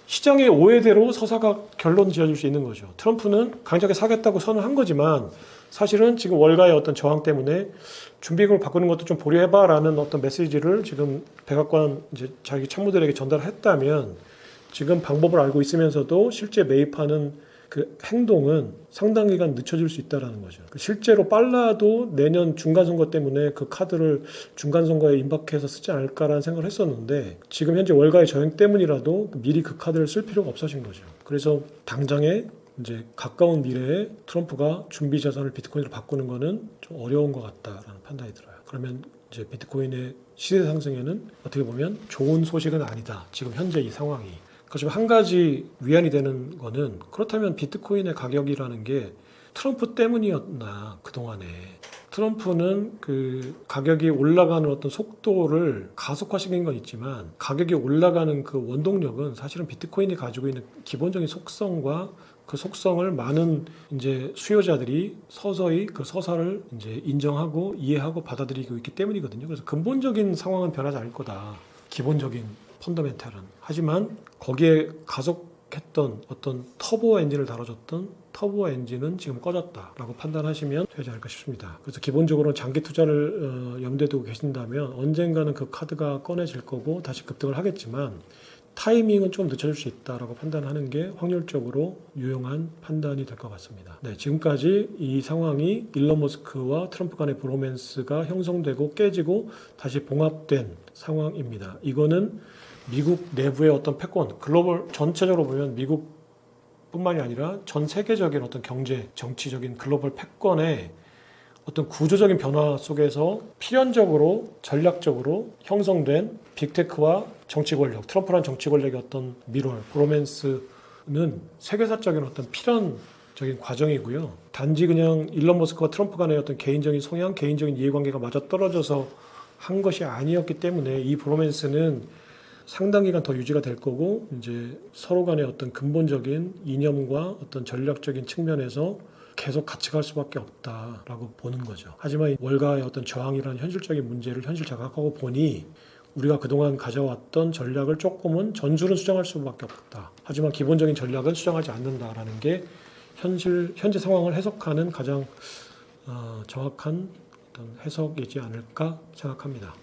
S1: 시장의 오해대로 서사가 결론 지어질 수 있는 거죠. 트럼프는 강력하게 사겠다고 선언한 거지만 사실은 지금 월가의 어떤 저항 때문에 준비금을 바꾸는 것도 좀 보류해봐라는 어떤 메시지를 지금 백악관 이제 자기 참모들에게 전달했다면 지금 방법을 알고 있으면서도 실제 매입하는 그 행동은 상당 기간 늦춰질 수 있다는 거죠. 실제로 빨라도 내년 중간선거 때문에 그 카드를 중간선거에 임박해서 쓰지 않을까라는 생각을 했었는데 지금 현재 월가의 저항 때문이라도 미리 그 카드를 쓸 필요가 없어진 거죠. 그래서 당장에 이제 가까운 미래에 트럼프가 준비 자산을 비트코인으로 바꾸는 거는 좀 어려운 것 같다라는 판단이 들어요. 그러면 이제 비트코인의 시세 상승에는 어떻게 보면 좋은 소식은 아니다. 지금 현재 이 상황이. 그렇지만 한 가지 위안이 되는 거는, 그렇다면 비트코인의 가격이라는 게 트럼프 때문이었나 그동안에. 트럼프는 그 가격이 올라가는 어떤 속도를 가속화시킨 건 있지만 가격이 올라가는 그 원동력은 사실은 비트코인이 가지고 있는 기본적인 속성과 그 속성을 많은 이제 수요자들이 서서히 그 서사를 이제 인정하고 이해하고 받아들이고 있기 때문이거든요. 그래서 근본적인 상황은 변하지 않을 거다. 기본적인 펀더멘탈은. 하지만 거기에 가속했던 어떤 터보 엔진을 다뤄줬던 터보 엔진은 지금 꺼졌다라고 판단하시면 되지 않을까 싶습니다. 그래서 기본적으로 장기 투자를 염두에 두고 계신다면 언젠가는 그 카드가 꺼내질 거고 다시 급등을 하겠지만 타이밍은 좀 늦춰질 수 있다라고 판단하는 게 확률적으로 유용한 판단이 될 것 같습니다. 네, 지금까지 이 상황이 일론 머스크와 트럼프 간의 브로맨스가 형성되고 깨지고 다시 봉합된 상황입니다. 이거는 미국 내부의 어떤 패권, 글로벌 전체적으로 보면 미국뿐만이 아니라 전 세계적인 어떤 경제, 정치적인 글로벌 패권의 어떤 구조적인 변화 속에서 필연적으로 전략적으로 형성된 빅테크와 정치 권력, 트럼프란 정치 권력의 어떤 미롤, 브로맨스는 세계사적인 어떤 필연적인 과정이고요. 단지 그냥 일론 머스크와 트럼프 간의 어떤 개인적인 성향, 개인적인 이해관계가 맞아떨어져서 한 것이 아니었기 때문에 이 브로맨스는 상당 기간 더 유지가 될 거고, 이제 서로 간의 어떤 근본적인 이념과 어떤 전략적인 측면에서 계속 같이 갈 수밖에 없다라고 보는 거죠. 하지만 월가의 어떤 저항이라는 현실적인 문제를 현실 자각하고 보니 우리가 그동안 가져왔던 전략을 조금은 전술은 수정할 수밖에 없다. 하지만 기본적인 전략은 수정하지 않는다라는 게 현재 상황을 해석하는 가장 정확한 어떤 해석이지 않을까 생각합니다.